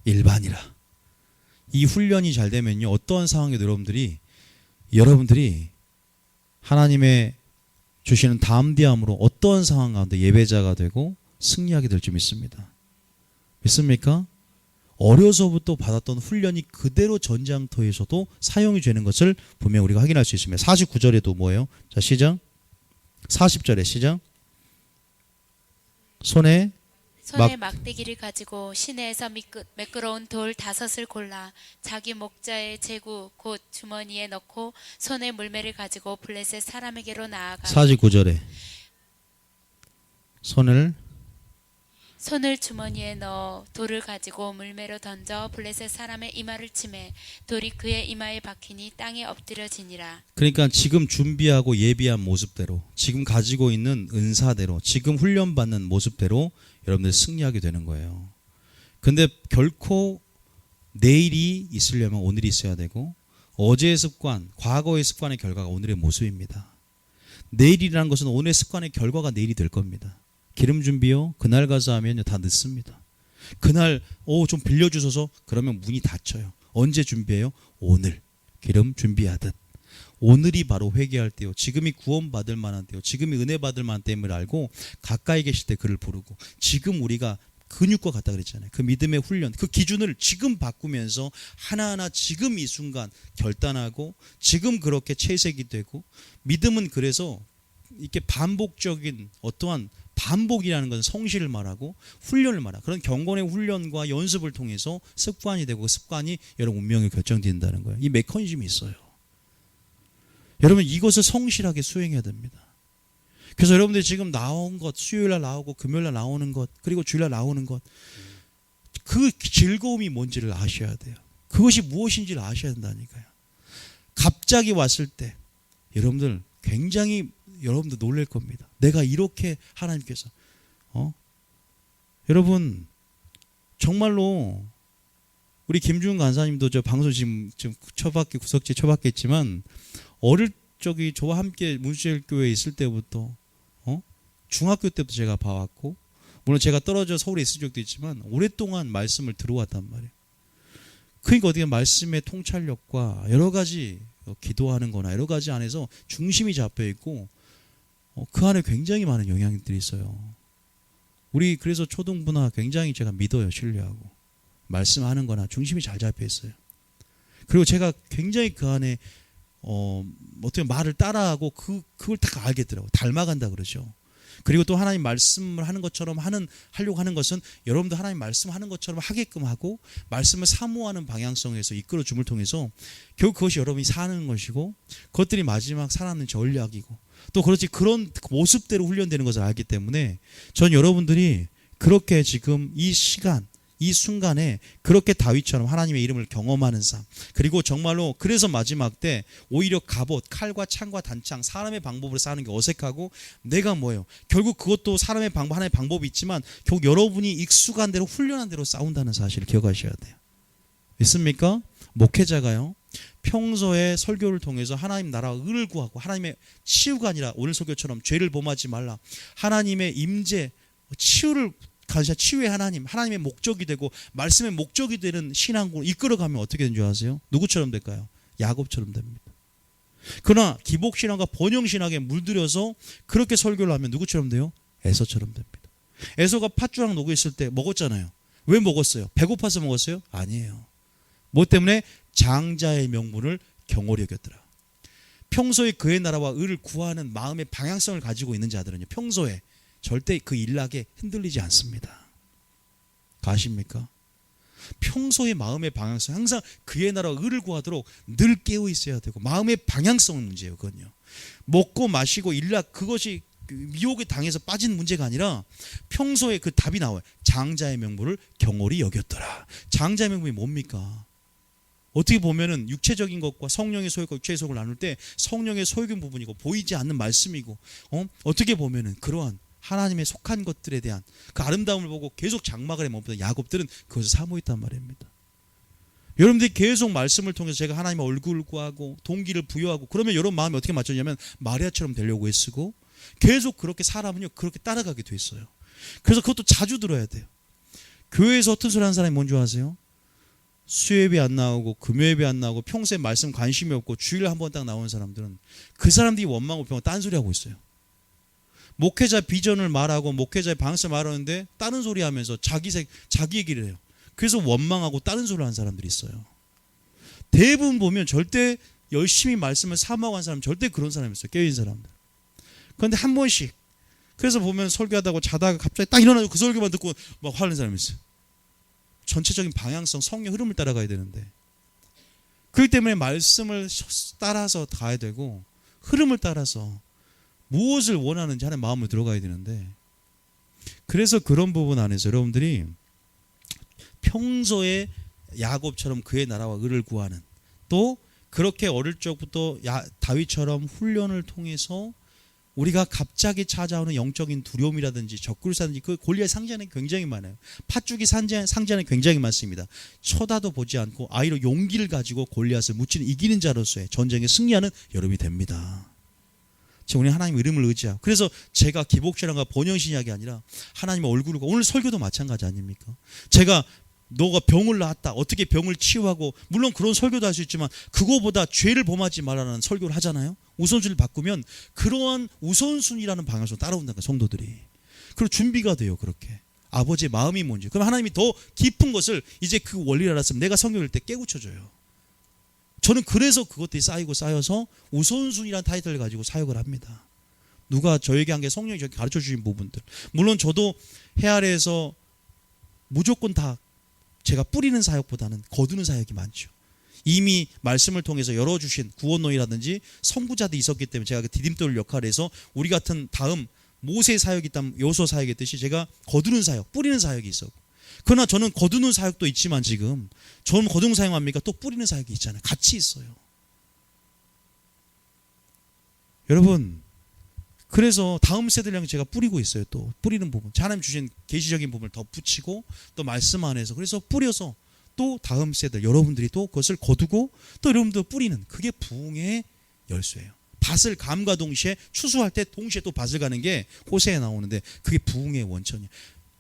S2: 일반이라. 이 훈련이 잘 되면요, 어떠한 상황에도 여러분들이 하나님의 주시는 담대함으로 어떠한 상황 가운데 예배자가 되고 승리하게 될 줄 믿습니다. 믿습니까? 어려서부터 받았던 훈련이 그대로 전장터에서도 사용이 되는 것을 분명 우리가 확인할 수 있습니다. 49절에도 뭐예요? 자, 시작. 40절에 시작. 손에
S1: 막대기를 가지고 시내에서 매끄러운 돌 5을 골라 자기 목자의 제구 곧 주머니에 넣고 손에 물매를 가지고 블레셋 사람에게로 나아가
S2: 49절에 손을
S1: 주머니에 넣어 돌을 가지고 물매로 던져 블레셋 사람의 이마를 치매 돌이 그의 이마에 박히니 땅에 엎드려지니라.
S2: 그러니까 지금 준비하고 예비한 모습대로, 지금 가지고 있는 은사대로, 지금 훈련받는 모습대로 여러분들 승리하게 되는 거예요. 근데 결코 내일이 있으려면 오늘이 있어야 되고 어제의 습관, 과거의 습관의 결과가 오늘의 모습입니다. 내일이라는 것은 오늘의 습관의 결과가 내일이 될 겁니다. 기름 준비요, 그날 가서 하면 다 늦습니다. 그날 좀 빌려주셔서 그러면 문이 닫혀요. 언제 준비해요? 오늘 기름 준비하듯. 오늘이 바로 회개할 때요, 지금이 구원받을 만한 때요, 지금이 은혜 받을 만한 때임을 알고 가까이 계실 때 그를 부르고, 지금 우리가 근육과 같다 그랬잖아요. 그 믿음의 훈련, 그 기준을 지금 바꾸면서 하나하나 지금 이 순간 결단하고 지금 그렇게 채색이 되고, 믿음은 그래서 이렇게 반복적인 어떠한 반복이라는 것은 성실을 말하고 훈련을 말하고 그런 경건의 훈련과 연습을 통해서 습관이 되고 그 습관이 여러분 운명이 결정된다는 거예요. 이 메커니즘이 있어요. 여러분 이것을 성실하게 수행해야 됩니다. 그래서 여러분들이 지금 나온 것, 수요일날 나오고 금요일날 나오는 것, 그리고 주일날 나오는 것, 그 즐거움이 뭔지를 아셔야 돼요. 그것이 무엇인지를 아셔야 된다니까요. 갑자기 왔을 때 여러분들 굉장히 여러분들 놀랄 겁니다. 내가 이렇게 하나님께서 여러분 정말로 우리 김주훈 간사님도 저 방송 지금 구석지 쳐봤겠지만 어릴 적이 저와 함께 문수일교회에 있을 때부터 중학교 때부터 제가 봐왔고, 물론 제가 떨어져 서울에 있을 적도 있지만 오랫동안 말씀을 들어왔단 말이에요. 그러니까 어떻게 말씀의 통찰력과 여러 가지 기도하는 거나 여러 가지 안에서 중심이 잡혀 있고 그 안에 굉장히 많은 영향들이 있어요. 우리 그래서 초등부나 굉장히 제가 믿어요. 신뢰하고 말씀하는 거나 중심이 잘 잡혀 있어요. 그리고 제가 굉장히 그 안에 어떻게 말을 따라하고 그걸 다 알겠더라고요. 닮아간다 그러죠. 그리고 또 하나님 말씀을 하는 것처럼 하려고 하는 것은 여러분도 하나님 말씀하는 것처럼 하게끔 하고 말씀을 사모하는 방향성에서 이끌어 줌을 통해서 결국 그것이 여러분이 사는 것이고 그것들이 마지막 살아남는 전략이고 또 그렇지 그런 모습대로 훈련되는 것을 알기 때문에 전 여러분들이 그렇게 지금 이 시간 이 순간에 그렇게 다윗처럼 하나님의 이름을 경험하는 삶, 그리고 정말로 그래서 마지막 때 오히려 갑옷, 칼과 창과 단창, 사람의 방법으로 싸는 게 어색하고 내가 뭐예요? 결국 그것도 사람의 방법, 하나의 방법이 있지만 결국 여러분이 익숙한 대로 훈련한 대로 싸운다는 사실을 기억하셔야 돼요. 있습니까? 목회자가요 평소에 설교를 통해서 하나님 나라와 의를 구하고 하나님의 치유가 아니라 오늘 설교처럼 죄를 범하지 말라, 하나님의 임재, 치유를 치유의 하나님의 목적이 되고 말씀의 목적이 되는 신앙으로 이끌어가면 어떻게 되는 줄 아세요? 누구처럼 될까요? 야곱처럼 됩니다. 그러나 기복신앙과 번영신앙에 물들여서 그렇게 설교를 하면 누구처럼 돼요? 에서처럼 됩니다. 에서가 팥주랑 녹여 있을 때 먹었잖아요. 왜 먹었어요? 배고파서 먹었어요? 아니에요. 뭐 때문에? 장자의 명분을 경홀히 여겼더라. 평소에 그의 나라와 의를 구하는 마음의 방향성을 가지고 있는 자들은요 평소에 절대 그 일락에 흔들리지 않습니다. 가십니까? 평소의 마음의 방향성, 항상 그의 나라와 의를 구하도록 늘 깨어 있어야 되고 마음의 방향성은 문제예요. 그건요. 먹고 마시고 일락 그것이 미혹에 당해서 빠진 문제가 아니라 평소에 그 답이 나와요. 장자의 명분을 경홀히 여겼더라. 장자의 명분이 뭡니까? 어떻게 보면은 육체적인 것과 성령의 소욕과 육체의 소욕을 나눌 때 성령의 소욕인 부분이고 보이지 않는 말씀이고 어떻게 보면은 그러한 하나님의 속한 것들에 대한 그 아름다움을 보고 계속 장막을 해 머무던 야곱들은 그것을 사모했단 말입니다. 여러분들이 계속 말씀을 통해서 제가 하나님의 얼굴을 구하고 동기를 부여하고 그러면 여러분 마음이 어떻게 맞췄냐면 마리아처럼 되려고 애쓰고 계속 그렇게 사람은요 그렇게 따라가게 돼 있어요. 그래서 그것도 자주 들어야 돼요. 교회에서 어떤 소리 하는 사람이 뭔지 아세요? 수요예배 안 나오고 금요예배 안 나오고 평소에 말씀 관심이 없고 주일에 한 번 딱 나오는 사람들은 그 사람들이 원망하고 병 딴소리 하고 있어요. 목회자 비전을 말하고 목회자의 방식을 말하는데 다른 소리 하면서 자기 얘기를 해요. 그래서 원망하고 다른 소리를 하는 사람들이 있어요. 대부분 보면 절대 열심히 말씀을 사모하는 사람 절대 그런 사람이 있어요. 깨어있는 사람들. 그런데 한 번씩 그래서 보면 설교하다가 자다가 갑자기 딱 일어나서 그 설교만 듣고 막 화내는 사람이 있어요. 전체적인 방향성, 성령 흐름을 따라가야 되는데 그렇기 때문에 말씀을 따라서 가야 되고 흐름을 따라서 무엇을 원하는지 하는 마음으로 들어가야 되는데 그래서 그런 부분 안에서 여러분들이 평소에 야곱처럼 그의 나라와 의를 구하는 또 그렇게 어릴 적부터 다윗처럼 훈련을 통해서 우리가 갑자기 찾아오는 영적인 두려움이라든지 적그리스도라든지 그 골리앗 상징하는 게 굉장히 많아요. 팥죽이 상징하는 게 굉장히 많습니다. 쳐다도 보지 않고 아이로 용기를 가지고 골리앗을 무치는 이기는 자로서의 전쟁에 승리하는 여러분이 됩니다. 지금 우리 하나님의 이름을 의지하고 그래서 제가 기복신앙과 번영신약이 아니라 하나님의 얼굴을 오늘 설교도 마찬가지 아닙니까? 제가 너가 병을 낳았다 어떻게 병을 치유하고 물론 그런 설교도 할 수 있지만 그거보다 죄를 범하지 말라는 설교를 하잖아요. 우선순위를 바꾸면 그러한 우선순위라는 방향으로 따라온다는 성도들이. 그리고 준비가 돼요. 그렇게 아버지의 마음이 뭔지. 그럼 하나님이 더 깊은 것을 이제 그 원리를 알았으면 내가 성경 읽을 때 깨우쳐줘요. 저는 그래서 그것들이 쌓여서 우선순위라는 타이틀을 가지고 사역을 합니다. 누가 저에게 한 게 성령이 저에게 가르쳐 주신 부분들. 물론 저도 해 아래에서 무조건 다 제가 뿌리는 사역보다는 거두는 사역이 많죠. 이미 말씀을 통해서 열어주신 구원노이라든지 선구자들이 있었기 때문에 제가 그 디딤돌 역할을 해서 우리 같은 다음 모세 사역이 있다면 여호수아 사역이 있듯이 제가 거두는 사역, 뿌리는 사역이 있었고 그러나 저는 거두는 사역도 있지만 지금 저는 거두는 사역합니까? 또 뿌리는 사역이 있잖아요. 같이 있어요. 여러분 그래서 다음 세대를 향해 제가 뿌리고 있어요. 또 뿌리는 부분 하나님 주신 계시적인 부분을 더 붙이고 또 말씀 안에서 그래서 뿌려서 또 다음 세대 여러분들이 또 그것을 거두고 또 여러분들 뿌리는 그게 부흥의 열쇠예요. 밭을 감과 동시에 추수할 때 동시에 또 밭을 가는 게 호세에 나오는데 그게 부흥의 원천이에요.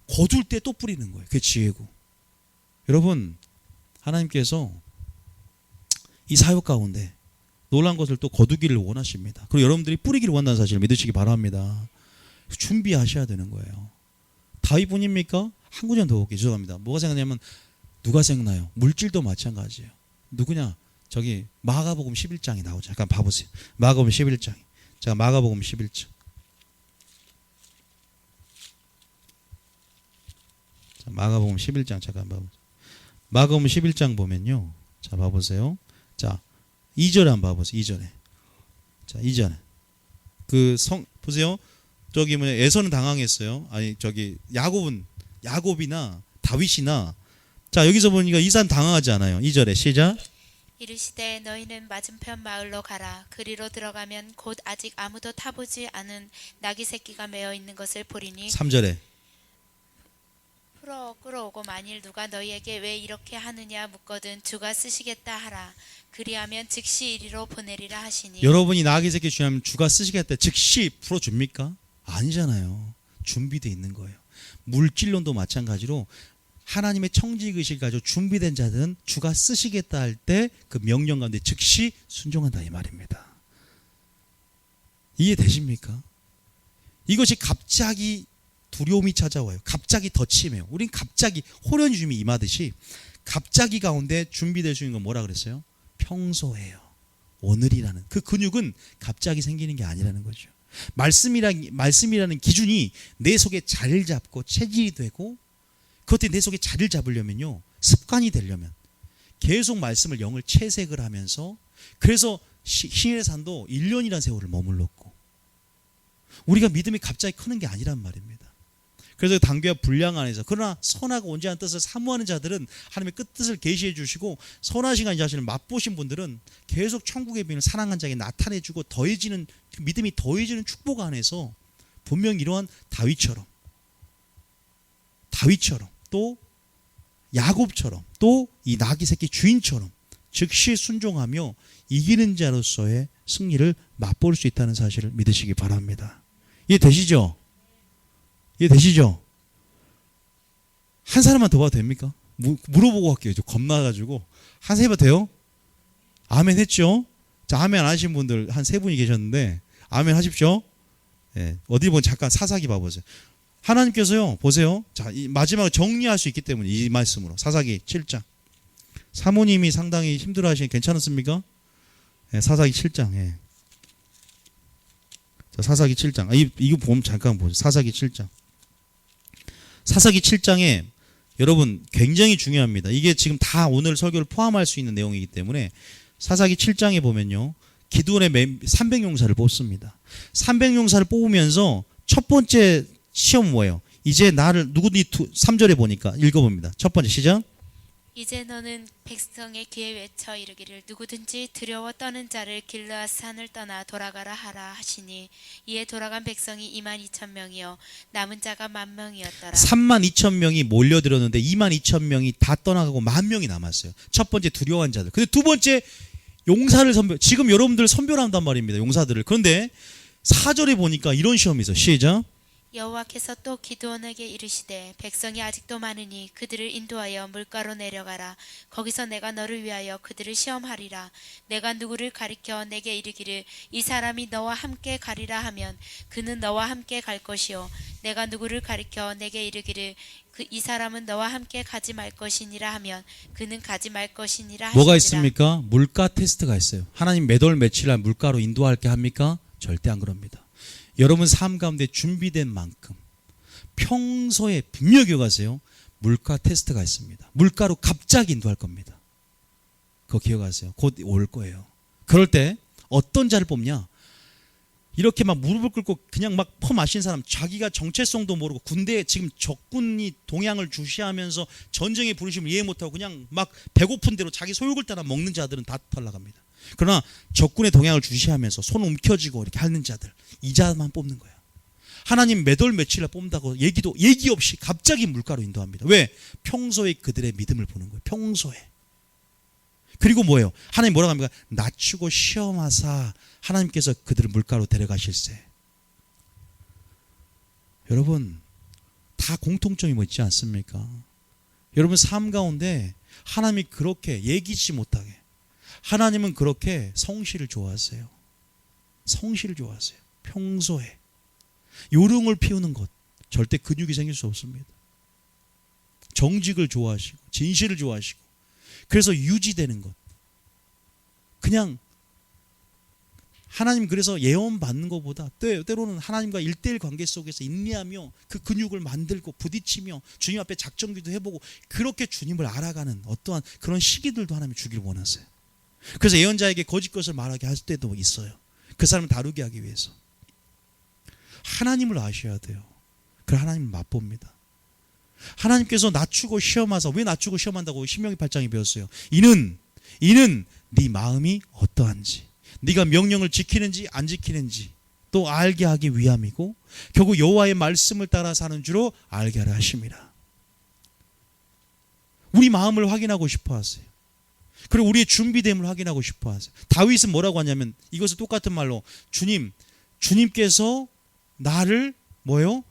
S2: 거둘 때 또 뿌리는 거예요. 그게 지혜고. 여러분 하나님께서 이 사역 가운데 놀란 것을 또 거두기를 원하십니다. 그리고 여러분들이 뿌리기를 원하는 사실을 믿으시기 바랍니다. 준비하셔야 되는 거예요. 다윗뿐입니까? 한 구절 더 볼게요. 죄송합니다. 뭐가 생각나냐면 누가 생각나요? 물질도 마찬가지예요. 누구냐? 저기 마가복음 11장이 나오죠. 잠깐 봐보세요. 마가복음 11장. 자, 마가복음 11장. 자, 마가복음 11장 잠깐 봐보세요. 마가복음 11장 보면요. 자, 봐보세요. 자, 2절에 한번 봐보세요. 2절에. 자, 2절에. 보세요. 저기 에서는 당황했어요. 아니, 저기 야곱이나 다윗이나 자, 여기서 보니까 이 사람 당황하지 않아요. 2절에 시작.
S1: 이르시되 너희는 맞은편 마을로 가라. 그리로 들어가면 곧 아직 아무도 타보지 않은 나귀 새끼가 매어 있는 것을 보리니
S2: 3절에
S1: 풀어 끌어오고 만일 누가 너희에게 왜 이렇게 하느냐 묻거든 주가 쓰시겠다 하라. 그리하면 즉시 이리로 보내리라 하시니.
S2: 여러분이 나귀 새끼 주냐면 주가 쓰시겠다 즉시 풀어줍니까? 아니잖아요. 준비되어 있는 거예요. 물질론도 마찬가지로 하나님의 청지의식을 가지고 준비된 자들은 주가 쓰시겠다 할 때 그 명령 가운데 즉시 순종한다 이 말입니다. 이해되십니까? 이것이 갑자기 두려움이 찾아와요. 갑자기 덧침해요. 우린 갑자기 호련주임이 임하듯이 갑자기 가운데 준비될 수 있는 건 뭐라 그랬어요? 평소예요. 오늘이라는 그 근육은 갑자기 생기는 게 아니라는 거죠. 말씀이라는 기준이 내 속에 자리를 잡고 체질이 되고 그것들이 내 속에 자리를 잡으려면요 습관이 되려면 계속 말씀을 영을 채색을 하면서 그래서 신의 산도 1년이라는 세월을 머물렀고 우리가 믿음이 갑자기 크는 게 아니란 말입니다. 그래서 단계와 분량 안에서 그러나 선하고 온전한 뜻을 사모하는 자들은 하나님의 끝뜻을 계시해 주시고 선하신 이 자신을 맛보신 분들은 계속 천국의 비밀을 사랑한 자에게 나타내주고 더해지는 믿음이 더해지는 축복 안에서 분명히 이러한 다윗처럼 또 야곱처럼 또 이 나귀 새끼 주인처럼 즉시 순종하며 이기는 자로서의 승리를 맛볼 수 있다는 사실을 믿으시기 바랍니다. 이해되시죠? 이해되시죠? 한 사람만 더 봐도 됩니까? 물어보고 할게요. 저 겁나가지고. 한 세 번 돼요? 아멘 했죠? 자, 아멘 안 하신 분들 한 세 분이 계셨는데 아멘 하십시오. 예, 어디 보면 잠깐 사사기 봐보세요. 하나님께서요, 보세요. 자, 이 마지막으로 정리할 수 있기 때문에 이 말씀으로 사사기 7장. 사모님이 상당히 힘들어 하시니 괜찮았습니까? 예, 사사기 7장. 예. 자, 사사기 7장. 이거 보면 잠깐 보세요. 사사기 7장. 사사기 7장에 여러분 굉장히 중요합니다. 이게 지금 다 오늘 설교를 포함할 수 있는 내용이기 때문에 사사기 7장에 보면요. 기드온의 300용사를 뽑습니다. 300용사를 뽑으면서 첫 번째 시험 뭐예요? 이제 나를 누구니 3절에 보니까 읽어봅니다. 첫 번째 시작.
S1: 이제 너는 백성의 귀에 외쳐 이르기를 누구든지 두려워 떠는 자를 길르앗 산을 떠나 돌아가라 하라 하시니 이에 돌아간 백성이 22,000명이요 남은 자가 10,000명이었더라. 32,000명이
S2: 몰려들었는데 22,000명이 다 떠나가고 10,000명이 남았어요. 첫 번째 두려워한 자들. 근데 두 번째 용사를 지금 여러분들 선별한단 말입니다. 용사들을. 그런데 4절에 보니까 이런 시험이 있어요. 시작.
S1: 여호와께서 또 기드온에게 이르시되 백성이 아직도 많으니 그들을 인도하여 물가로 내려가라. 거기서 내가 너를 위하여 그들을 시험하리라. 내가 누구를 가리켜 내게 이르기를 이 사람이 너와 함께 가리라 하면 그는 너와 함께 갈 것이요 내가 누구를 가리켜 내게 이르기를 이 사람은 너와 함께 가지 말 것이니라 하면 그는 가지 말 것이니라 하시니라.
S2: 뭐가 있습니까? 물가 테스트가 있어요. 하나님 몇 월 며칠 날 물가로 인도할게 합니까? 절대 안 그럽니다. 여러분 삶 가운데 준비된 만큼 평소에 분명히 기억하세요. 물가 테스트가 있습니다. 물가로 갑자기 인도할 겁니다. 그거 기억하세요. 곧 올 거예요. 그럴 때 어떤 자를 뽑냐? 이렇게 막 무릎을 꿇고 그냥 막 퍼마신 사람, 자기가 정체성도 모르고 군대에 지금 적군이 동향을 주시하면서 전쟁의 부르심을 이해 못하고 그냥 막 배고픈 대로 자기 소욕을 따라 먹는 자들은 다 탈락합니다. 그러나 적군의 동향을 주시하면서 손 움켜쥐고 이렇게 하는 자들, 이 자만 뽑는 거예요. 하나님 몇 월 며칠에 뽑는다고 얘기 없이 갑자기 물가로 인도합니다. 왜? 평소에 그들의 믿음을 보는 거예요. 평소에. 그리고 뭐예요? 하나님 뭐라고 합니까? 낮추고 시험하사 하나님께서 그들을 물가로 데려가실세. 여러분 다 공통점이 뭐 있지 않습니까? 여러분 삶 가운데 하나님이 그렇게 예기치 못하게 하나님은 그렇게 성실을 좋아하세요. 성실을 좋아하세요. 평소에 요령을 피우는 것 절대 근육이 생길 수 없습니다. 정직을 좋아하시고 진실을 좋아하시고 그래서 유지되는 것. 그냥 하나님 그래서 예언 받는 것보다 때로는 하나님과 1:1 관계 속에서 인내하며 그 근육을 만들고 부딪히며 주님 앞에 작정기도 해보고 그렇게 주님을 알아가는 어떠한 그런 시기들도 하나님이 주길 원하세요. 그래서 예언자에게 거짓 것을 말하게 할 때도 있어요. 그 사람을 다루게 하기 위해서. 하나님을 아셔야 돼요. 그래 하나님을 맛봅니다. 하나님께서 낮추고 시험하사. 왜 낮추고 시험한다고 신명기 8장에 배웠어요. 이는 네 마음이 어떠한지, 네가 명령을 지키는지 안 지키는지 또 알게 하기 위함이고 결국 여호와의 말씀을 따라 사는 줄로 알게 하려 하심이라. 우리 마음을 확인하고 싶어 하세요. 그리고 우리의 준비됨을 확인하고 싶어 하세요. 다윗은 뭐라고 하냐면 이것을 똑같은 말로 주님께서 나를 뭐요?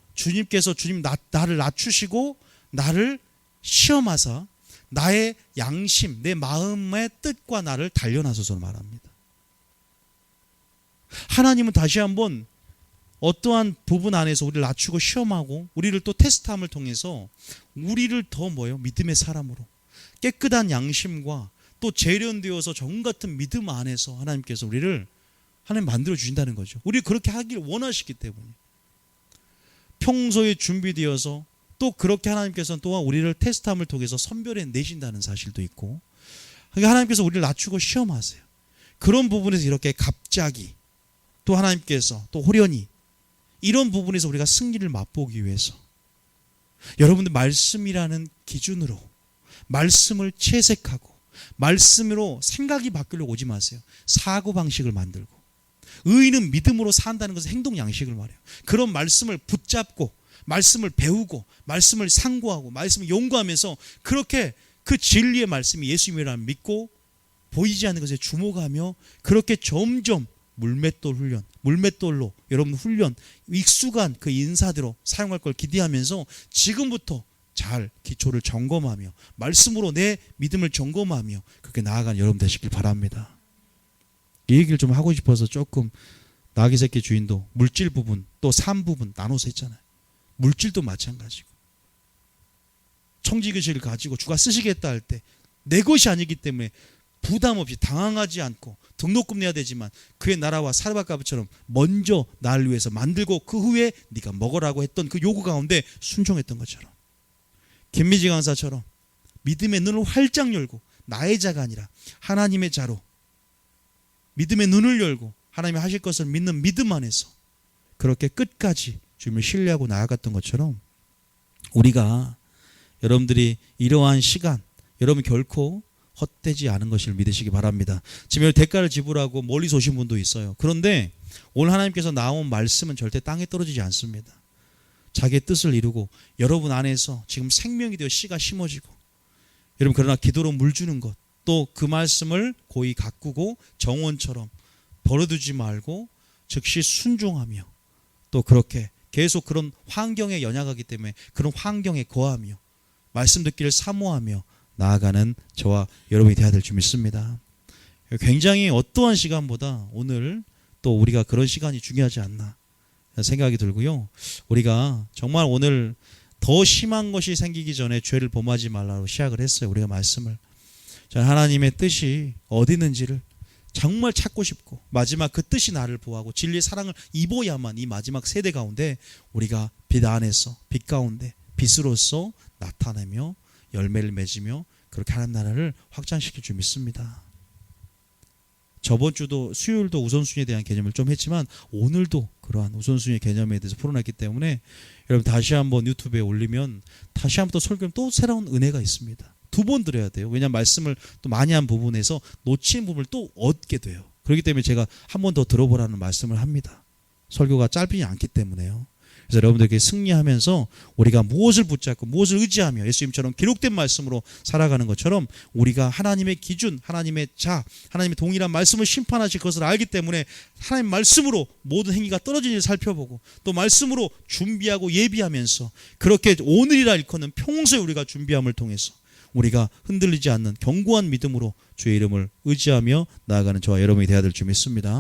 S2: 나를 낮추시고 나를 시험하사 나의 양심, 내 마음의 뜻과 나를 단련하소서 말합니다. 하나님은 다시 한번 어떠한 부분 안에서 우리를 낮추고 시험하고 우리를 또 테스트함을 통해서 우리를 더 믿음의 사람으로 깨끗한 양심과 또 재련되어서 정 같은 믿음 안에서 하나님께서 우리를 하나님 만들어 주신다는 거죠. 우리 그렇게 하길 원하시기 때문에 평소에 준비되어서 또 그렇게 하나님께서는 또한 우리를 테스트함을 통해서 선별해 내신다는 사실도 있고 그러니까 하나님께서 우리를 낮추고 시험하세요. 그런 부분에서 이렇게 갑자기 또 하나님께서 또 호련히 이런 부분에서 우리가 승리를 맛보기 위해서 여러분들 말씀이라는 기준으로 말씀을 채색하고 말씀으로 생각이 바뀌려고 오지 마세요. 사고방식을 만들고 의인은 믿음으로 산다는 것은 행동 양식을 말해요. 그런 말씀을 붙잡고 말씀을 배우고 말씀을 상고하고 말씀을 연구하면서 그렇게 그 진리의 말씀이 예수님이라 믿고 보이지 않는 것에 주목하며 그렇게 점점 물맷돌 훈련, 물맷돌로 여러분 훈련, 익숙한 그 인사대로 사용할 걸 기대하면서 지금부터 잘 기초를 점검하며 말씀으로 내 믿음을 점검하며 그렇게 나아가는 여러분 되시길 바랍니다. 이 얘기를 좀 하고 싶어서 조금 나귀 새끼 주인도 물질 부분 또 삶 부분 나눠서 했잖아요. 물질도 마찬가지고 청지기실을 가지고 주가 쓰시겠다 할 때 내 것이 아니기 때문에 부담 없이 당황하지 않고 등록금 내야 되지만 그의 나라와 사르밧가브처럼 먼저 나를 위해서 만들고 그 후에 네가 먹으라고 했던 그 요구 가운데 순종했던 것처럼 김미지 강사처럼 믿음의 눈을 활짝 열고 나의 자가 아니라 하나님의 자로 믿음의 눈을 열고 하나님이 하실 것을 믿는 믿음 안에서 그렇게 끝까지 주님을 신뢰하고 나아갔던 것처럼 우리가 여러분들이 이러한 시간 여러분 결코 헛되지 않은 것을 믿으시기 바랍니다. 지금 대가를 지불하고 멀리서 오신 분도 있어요. 그런데 오늘 하나님께서 나온 말씀은 절대 땅에 떨어지지 않습니다. 자기의 뜻을 이루고 여러분 안에서 지금 생명이 되어 씨가 심어지고 여러분 그러나 기도로 물 주는 것 또 그 말씀을 고이 가꾸고 정원처럼 버려두지 말고 즉시 순종하며 또 그렇게 계속 그런 환경에 연약하기 때문에 그런 환경에 거하며 말씀 듣기를 사모하며 나아가는 저와 여러분이 되어야 될 줄 믿습니다. 굉장히 어떠한 시간보다 오늘 또 우리가 그런 시간이 중요하지 않나 생각이 들고요. 우리가 정말 오늘 더 심한 것이 생기기 전에 죄를 범하지 말라고 시작을 했어요. 우리가 말씀을. 저는 하나님의 뜻이 어디 있는지를 정말 찾고 싶고 마지막 그 뜻이 나를 보호하고 진리의 사랑을 입어야만 이 마지막 세대 가운데 우리가 빛 안에서 빛 가운데 빛으로서 나타내며 열매를 맺으며 그렇게 하나님 나라를 확장시킬 줄 믿습니다. 저번 주도 수요일도 우선순위에 대한 개념을 좀 했지만 오늘도 그러한 우선순위의 개념에 대해서 풀어냈기 때문에 여러분 다시 한번 유튜브에 올리면 다시 한번 또 설교하면 또 새로운 은혜가 있습니다. 2번 들어야 돼요. 왜냐하면 말씀을 또 많이 한 부분에서 놓친 부분을 또 얻게 돼요. 그렇기 때문에 제가 한 번 더 들어보라는 말씀을 합니다. 설교가 짧지 않기 때문에요. 그래서 여러분들에게 승리하면서 우리가 무엇을 붙잡고 무엇을 의지하며 예수님처럼 기록된 말씀으로 살아가는 것처럼 우리가 하나님의 기준, 하나님의 자, 하나님의 동일한 말씀을 심판하실 것을 알기 때문에 하나님 말씀으로 모든 행위가 떨어지는지 살펴보고 또 말씀으로 준비하고 예비하면서 그렇게 오늘이라 일컫는 평소에 우리가 준비함을 통해서 우리가 흔들리지 않는 견고한 믿음으로 주의 이름을 의지하며 나아가는 저와 여러분이 되어야 될 줄 믿습니다.